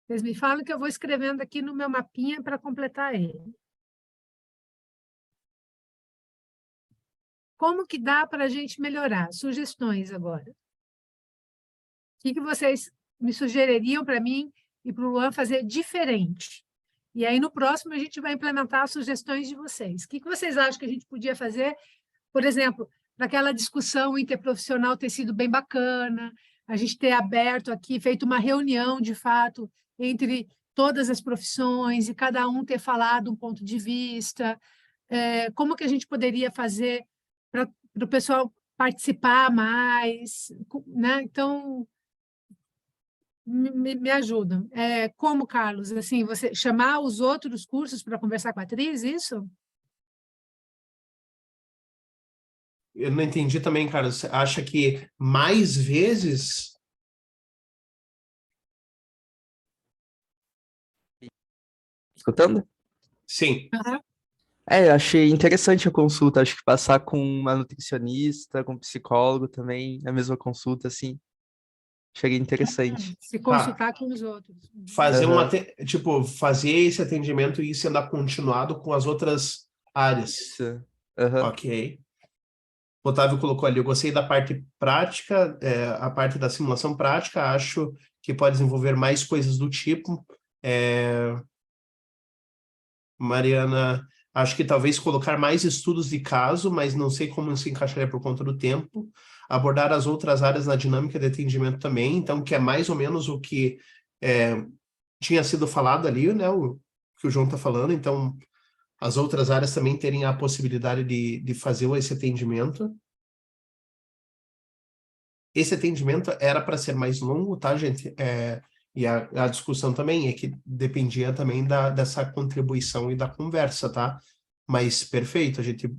Vocês me falam que eu vou escrevendo aqui no meu mapinha para completar ele. Como que dá para a gente melhorar? Sugestões agora. O que vocês me sugeririam para mim e para o Luan fazer diferente? E aí, no próximo, a gente vai implementar as sugestões de vocês. O que vocês acham que a gente podia fazer, por exemplo, para aquela discussão interprofissional ter sido bem bacana, a gente ter aberto aqui, feito uma reunião, de fato, entre todas as profissões e cada um ter falado um ponto de vista, como que a gente poderia fazer para o pessoal participar mais, né? Então, me ajudam. Como, Carlos, assim, você chamar os outros cursos para conversar com a atriz, isso? eu não entendi também, cara. Você acha que mais vezes... Escutando? Sim. Eu achei interessante a consulta. Acho que passar com uma nutricionista, com um psicólogo também, a mesma consulta, assim, achei interessante. Se Tá. consultar com os outros. Fazer Aham. tipo, fazer esse atendimento e sendo continuado com as outras áreas. Isso. Aham. Ok. O Otávio colocou ali, eu gostei da parte prática, a parte da simulação prática, acho que pode desenvolver mais coisas do tipo. Mariana, acho que talvez colocar mais estudos de caso, mas não sei como se encaixaria por conta do tempo. Abordar as outras áreas na dinâmica de atendimento também, então, que é mais ou menos o que tinha sido falado ali, né? O que o João está falando, então, as outras áreas também terem a possibilidade de fazer esse atendimento. Esse atendimento era para ser mais longo, tá, gente? E a discussão também é que dependia também dessa contribuição e da conversa, tá? Mas perfeito, a gente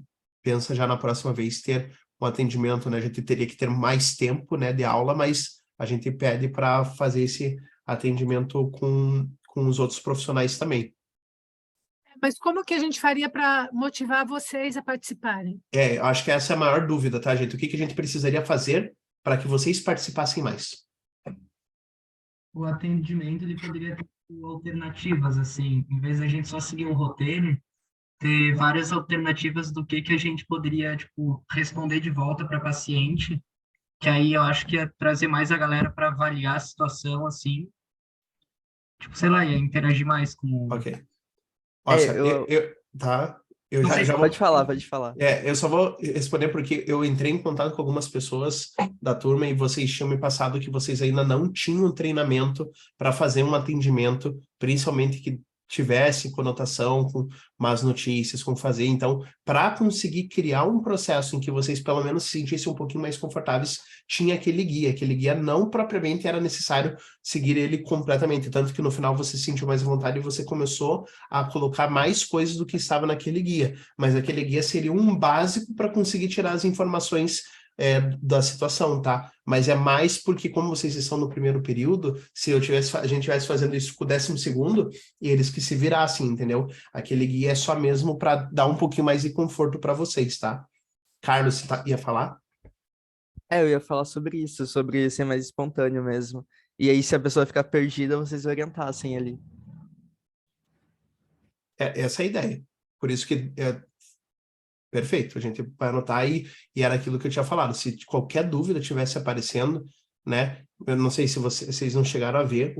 pensa já na próxima vez ter um atendimento, né? A gente teria que ter mais tempo, né, de aula, mas a gente pede para fazer esse atendimento com os outros profissionais também. Mas como que a gente faria para motivar vocês a participarem? Eu acho que essa é a maior dúvida, tá, gente? O que que a gente precisaria fazer para que vocês participassem mais? O atendimento ele poderia ter alternativas, assim, em vez da gente só seguir um roteiro, ter várias alternativas do que a gente poderia, tipo, responder de volta para paciente, que aí eu acho que ia trazer mais a galera para avaliar a situação, assim, tipo, sei lá, ia interagir mais com o... Ok. Nossa, Eu... tá. Eu Não sei já se Pode vou. falar, pode falar. Eu só vou responder porque eu entrei em contato com algumas pessoas da turma e vocês tinham me passado que vocês ainda não tinham treinamento para fazer um atendimento, principalmente que tivesse conotação com más notícias, com fazer. Então, para conseguir criar um processo em que vocês pelo menos se sentissem um pouquinho mais confortáveis, tinha aquele guia. Aquele guia não propriamente era necessário seguir ele completamente, tanto que no final você se sentiu mais à vontade e você começou a colocar mais coisas do que estava naquele guia, mas aquele guia seria um básico para conseguir tirar as informações da situação, tá? Mas é mais porque, como vocês estão no primeiro período, se a gente tivesse fazendo isso com o 12º, e eles que se virassem, entendeu? Aquele guia é só mesmo para dar um pouquinho mais de conforto para vocês, tá? Carlos, você ia falar? Eu ia falar sobre isso, sobre ser mais espontâneo mesmo. E aí, se a pessoa ficar perdida, vocês orientassem ali. Essa é a ideia. Por isso que perfeito, a gente vai anotar e era aquilo que eu tinha falado. Se qualquer dúvida tivesse aparecendo, né? Eu não sei se vocês não chegaram a ver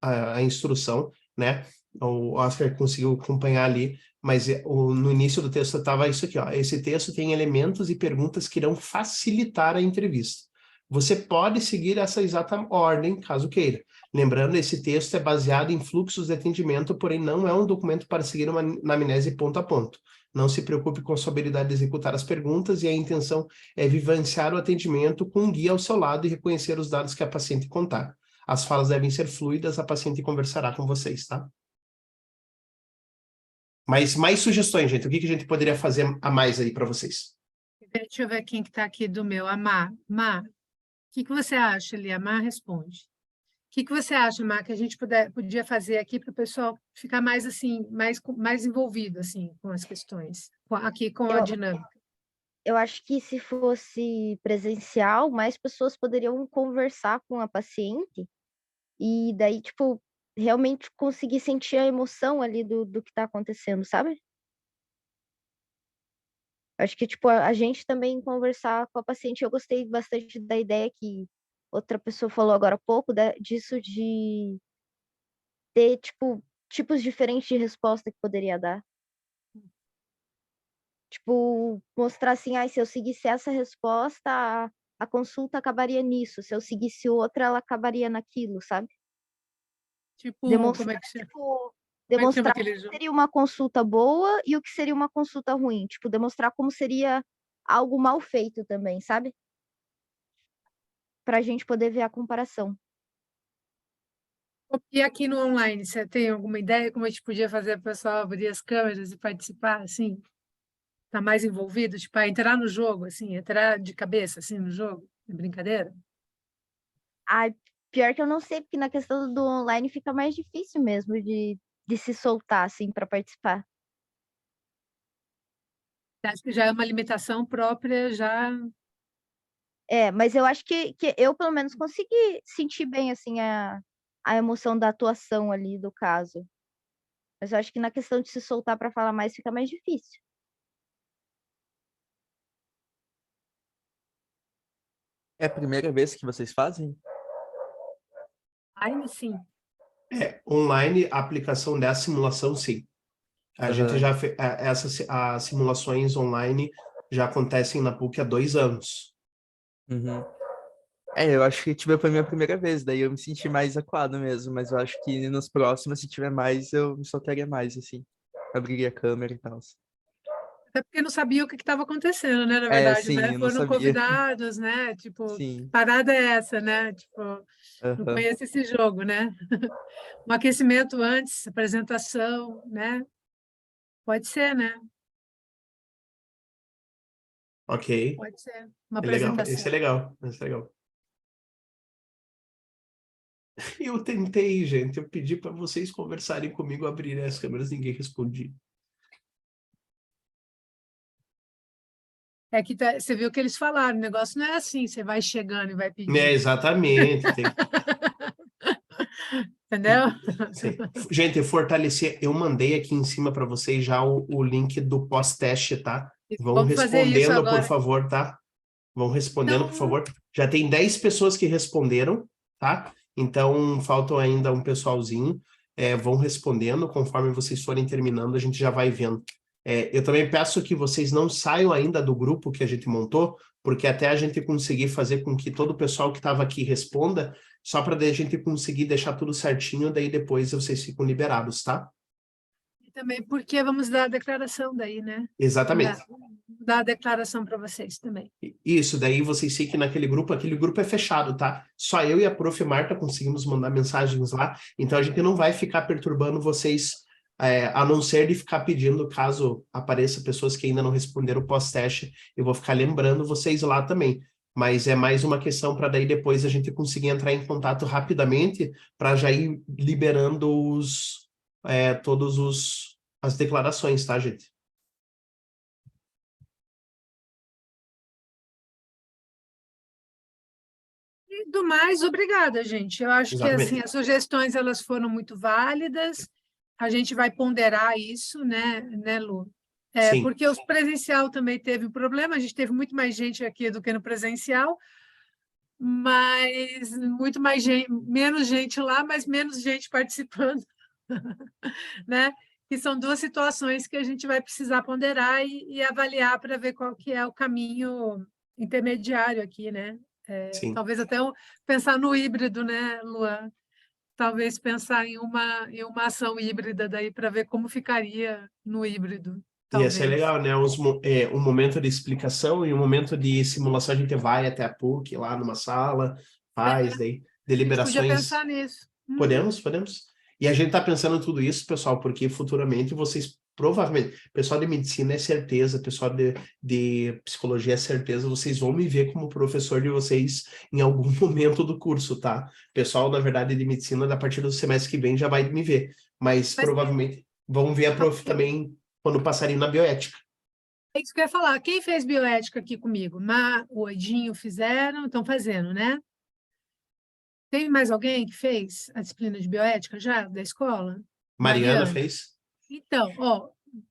a instrução, né? O Oscar conseguiu acompanhar ali, mas no início do texto estava isso aqui, ó. Esse texto tem elementos e perguntas que irão facilitar a entrevista. Você pode seguir essa exata ordem, caso queira. Lembrando, esse texto é baseado em fluxos de atendimento, porém não é um documento para seguir uma anamnese ponto a ponto. Não se preocupe com a sua habilidade de executar as perguntas e a intenção é vivenciar o atendimento com um guia ao seu lado e reconhecer os dados que a paciente contar. As falas devem ser fluidas, a paciente conversará com vocês, tá? Mas mais sugestões, gente. O que a gente poderia fazer a mais aí para vocês? Deixa eu ver quem que está aqui do meu. A Má. Má, o que você acha, ali? A Má responde. O que você acha, Má, que a gente podia fazer aqui para o pessoal ficar mais assim, mais envolvido assim com as questões, aqui com a dinâmica? Eu acho que se fosse presencial, mais pessoas poderiam conversar com a paciente e daí, tipo, realmente conseguir sentir a emoção ali do que está acontecendo, sabe? Acho que, tipo, a gente também conversar com a paciente, eu gostei bastante da ideia que outra pessoa falou agora há pouco, disso de ter, tipo, tipos diferentes de resposta que poderia dar. Tipo, mostrar assim, se eu seguisse essa resposta, a consulta acabaria nisso. Se eu seguisse outra, ela acabaria naquilo, sabe? Tipo, como é que chama? Demonstrar aquele o que jogo? seria uma consulta boa e o que seria uma consulta ruim. Tipo, demonstrar como seria algo mal feito também, sabe? Pra gente poder ver a comparação. E aqui no online, você tem alguma ideia como a gente podia fazer o pessoal abrir as câmeras e participar, assim? Tá mais envolvido, tipo, a entrar no jogo, assim, entrar de cabeça, assim, no jogo? É brincadeira? Ai, pior que eu não sei, porque na questão do online fica mais difícil mesmo de se soltar, assim, para participar. Acho que já é uma limitação própria, já... É, mas eu acho que eu, pelo menos, consegui sentir bem, assim, a emoção da atuação ali do caso. Mas eu acho que na questão de se soltar para falar mais fica mais difícil. É a primeira vez que vocês fazem? Aí, sim. Online, a aplicação da simulação, sim. A gente Aham. já as simulações online já acontecem na PUC há 2 anos. Uhum. Eu acho que tipo, foi a minha primeira vez, daí eu me senti mais acuado mesmo, mas eu acho que nos próximos, se tiver mais, eu me soltaria mais, assim. Abriria a câmera e tal. Até porque não sabia o que estava acontecendo, né? Na verdade, Sim, né? eu não Foram sabia. convidados, né? Tipo, que Sim. parada é essa, né? Tipo, não Aham. conheço esse jogo, né? Um aquecimento antes, apresentação, né? Pode ser, né? Ok. Pode ser. Uma É legal. Esse é apresentação. legal. Esse é legal. Eu tentei, gente. Eu pedi para vocês conversarem comigo, abrirem as câmeras, ninguém respondia. É que você viu o que eles falaram, o negócio não é assim, você vai chegando e vai É, pedindo. exatamente. Entendeu? Sim. Gente, fortalecer. Eu mandei aqui em cima para vocês já o link do pós-teste, tá? Vão Vamos fazer isso respondendo, por agora. favor, tá? Vão respondendo, por Então, favor. Já tem 10 pessoas que responderam, tá? Então, faltam ainda um pessoalzinho. Vão respondendo, conforme vocês forem terminando, a gente já vai vendo. Eu também peço que vocês não saiam ainda do grupo que a gente montou, porque até a gente conseguir fazer com que todo o pessoal que estava aqui responda, só para a gente conseguir deixar tudo certinho, daí depois vocês ficam liberados, tá? e também porque vamos dar a declaração daí, né? Exatamente. Dar a declaração para vocês também. Isso, daí vocês fiquem naquele grupo, aquele grupo é fechado, tá? Só eu e a prof. Marta conseguimos mandar mensagens lá, então a gente não vai ficar perturbando vocês, a não ser de ficar pedindo, caso apareça pessoas que ainda não responderam o pós-teste, eu vou ficar lembrando vocês lá também. Mas é mais uma questão para daí depois a gente conseguir entrar em contato rapidamente para já ir liberando as declarações, tá, gente? E do mais, obrigada, gente. Eu acho que assim, Exatamente. as sugestões elas foram muito válidas. A gente vai ponderar isso, né, Lu? Sim. Porque o presencial também teve um problema, a gente teve muito mais gente aqui do que no presencial, mas muito mais gente, menos gente lá, mas menos gente participando, né? Que são duas situações que a gente vai precisar ponderar e avaliar para ver qual que é o caminho intermediário aqui, né? Sim. Talvez até pensar no híbrido, né, Luan? Talvez pensar em uma ação híbrida daí para ver como ficaria no híbrido. Ia ser Talvez. legal, né? Um momento de explicação e um momento de simulação. A gente vai até a PUC, lá numa sala, faz, daí, A gente podia deliberações. pensar nisso. Podemos. E a gente tá pensando em tudo isso, pessoal, porque futuramente vocês, provavelmente, pessoal de medicina é certeza, pessoal de psicologia é certeza, vocês vão me ver como professor de vocês em algum momento do curso, tá? Pessoal, na verdade, de medicina, a partir do semestre que vem já vai me ver, mas provavelmente vão ver a prof também quando passarem na bioética. É isso que eu ia falar. Quem fez bioética aqui comigo? O Edinho fizeram, estão fazendo, né? Tem mais alguém que fez a disciplina de bioética já, da escola? Mariana fez. Então,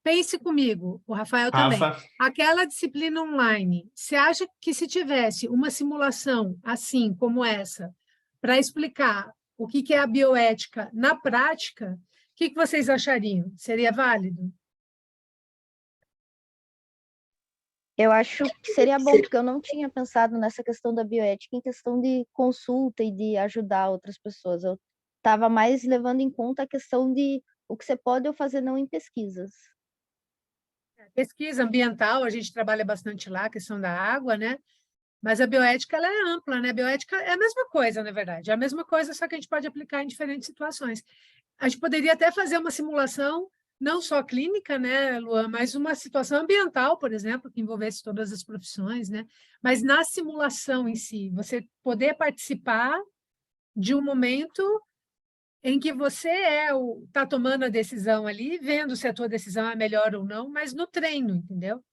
pense comigo, o Rafael também. Rafa. Aquela disciplina online, você acha que se tivesse uma simulação assim, como essa, para explicar o que é a bioética na prática, o que vocês achariam? Seria válido? Eu acho que seria bom, porque eu não tinha pensado nessa questão da bioética, em questão de consulta e de ajudar outras pessoas. Eu estava mais levando em conta a questão de o que você pode ou fazer não em pesquisas. Pesquisa ambiental, a gente trabalha bastante lá, a questão da água, né? Mas a bioética ela é ampla, né? A bioética é a mesma coisa, na verdade. É a mesma coisa, só que a gente pode aplicar em diferentes situações. A gente poderia até fazer uma simulação não só clínica, né, Luan, mas uma situação ambiental, por exemplo, que envolvesse todas as profissões, né? Mas na simulação em si, você poder participar de um momento em que você está tomando a decisão ali, vendo se a tua decisão é melhor ou não, mas no treino, entendeu?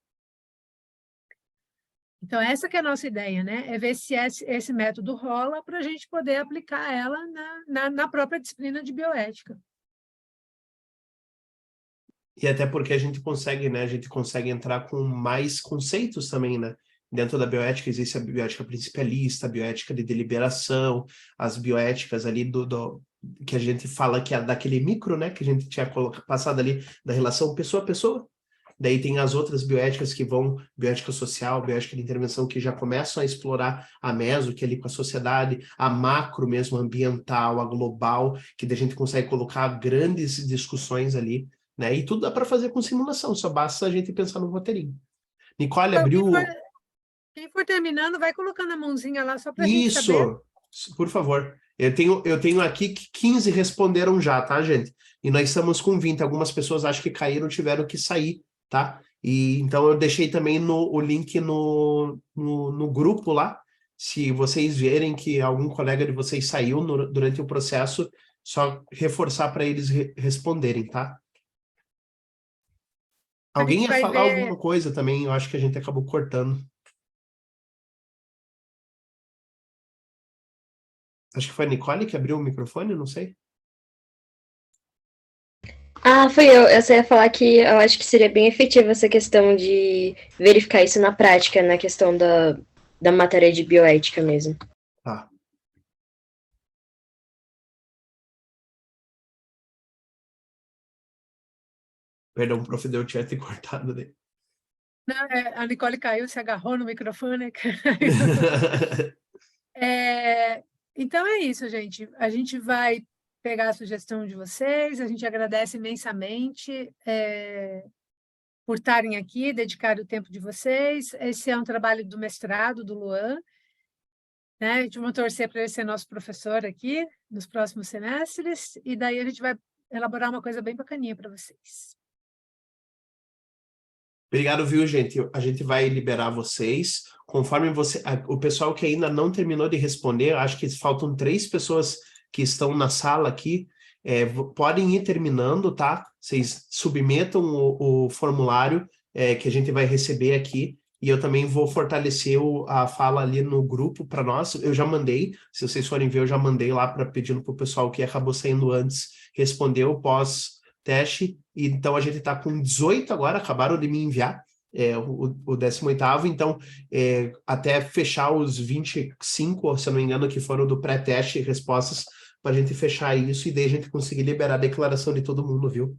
Então, essa que é a nossa ideia, né? É ver se esse método rola para a gente poder aplicar ela na própria disciplina de bioética. E até porque a gente consegue, né? A gente consegue entrar com mais conceitos também, né? Dentro da bioética existe a bioética principalista, a bioética de deliberação, as bioéticas ali que a gente fala que é daquele micro, né? Que a gente tinha passado ali da relação pessoa a pessoa. Daí tem as outras bioéticas que vão, bioética social, bioética de intervenção, que já começam a explorar a meso, que é ali com a sociedade, a macro mesmo, ambiental, a global, que daí a gente consegue colocar grandes discussões ali, né? E tudo dá para fazer com simulação, só basta a gente pensar no roteirinho. Nicole, abriu... Quem for terminando, vai colocando a mãozinha lá só para a gente saber. Isso, por favor. Eu tenho aqui que 15 responderam já, tá, gente? E nós estamos com 20. Algumas pessoas acho que caíram, tiveram que sair, tá? E então eu deixei também o link no grupo lá. Se vocês verem que algum colega de vocês saiu durante o processo, só reforçar para eles responderem, tá? Alguém ia falar alguma coisa também, eu acho que a gente acabou cortando. Acho que foi a Nicole que abriu o microfone, não sei. Ah, foi eu. Eu só ia falar que eu acho que seria bem efetiva essa questão de verificar isso na prática, na questão da matéria de bioética mesmo. Tá. Perdão, prof, eu tinha te cortado dele. Não, a Nicole caiu, se agarrou no microfone. Então é isso, gente. A gente vai pegar a sugestão de vocês, a gente agradece imensamente por estarem aqui, dedicar o tempo de vocês. Esse é um trabalho do mestrado, do Luan, né? A gente vai torcer para ele ser nosso professor aqui nos próximos semestres, e daí a gente vai elaborar uma coisa bem bacaninha para vocês. Obrigado, viu, gente? A gente vai liberar vocês. Conforme o pessoal que ainda não terminou de responder, eu acho que faltam 3 pessoas que estão na sala aqui, podem ir terminando, tá? Vocês submetam o formulário que a gente vai receber aqui, e eu também vou fortalecer a fala ali no grupo para nós. Eu já mandei, se vocês forem ver, eu já mandei lá pedindo para o pessoal que acabou saindo antes responder o pós-teste. Então a gente está com 18 agora, acabaram de me enviar o 18º, então até fechar os 25, se eu não me engano, que foram do pré-teste respostas, para a gente fechar isso e daí a gente conseguir liberar a declaração de todo mundo, viu?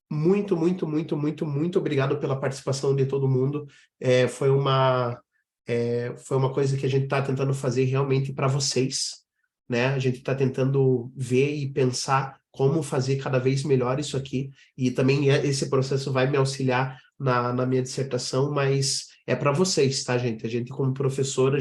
Muito, muito, muito, muito, muito obrigado pela participação de todo mundo. Foi uma coisa que a gente está tentando fazer realmente para vocês, né? A gente está tentando ver e pensar como fazer cada vez melhor isso aqui, e também esse processo vai me auxiliar na minha dissertação, mas é para vocês, tá, gente? A gente, como professor,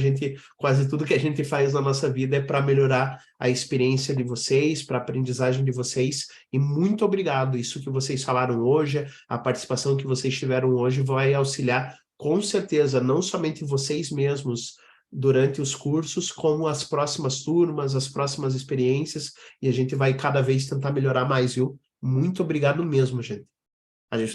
quase tudo que a gente faz na nossa vida é para melhorar a experiência de vocês, para a aprendizagem de vocês, e muito obrigado. Isso que vocês falaram hoje, a participação que vocês tiveram hoje vai auxiliar, com certeza, não somente vocês mesmos, durante os cursos, como as próximas turmas, as próximas experiências, e a gente vai cada vez tentar melhorar mais, viu? Muito obrigado mesmo, gente.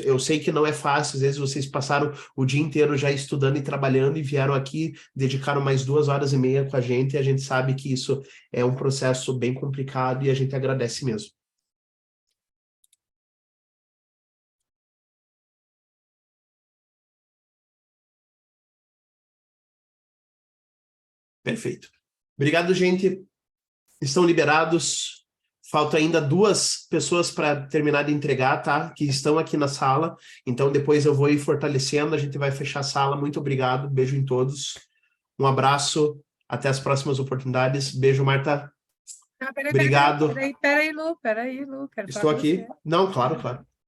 Eu sei que não é fácil, às vezes vocês passaram o dia inteiro já estudando e trabalhando e vieram aqui, dedicaram mais 2h30 com a gente, e a gente sabe que isso é um processo bem complicado e a gente agradece mesmo. Perfeito. Obrigado, gente. Estão liberados. Faltam ainda 2 pessoas para terminar de entregar, tá? Que estão aqui na sala. Então, depois eu vou ir fortalecendo. A gente vai fechar a sala. Muito obrigado. Beijo em todos. Um abraço. Até as próximas oportunidades. Beijo, Marta. Ah, peraí, obrigado. Peraí, Lu. Quero Estou falar com aqui. você. Não, claro.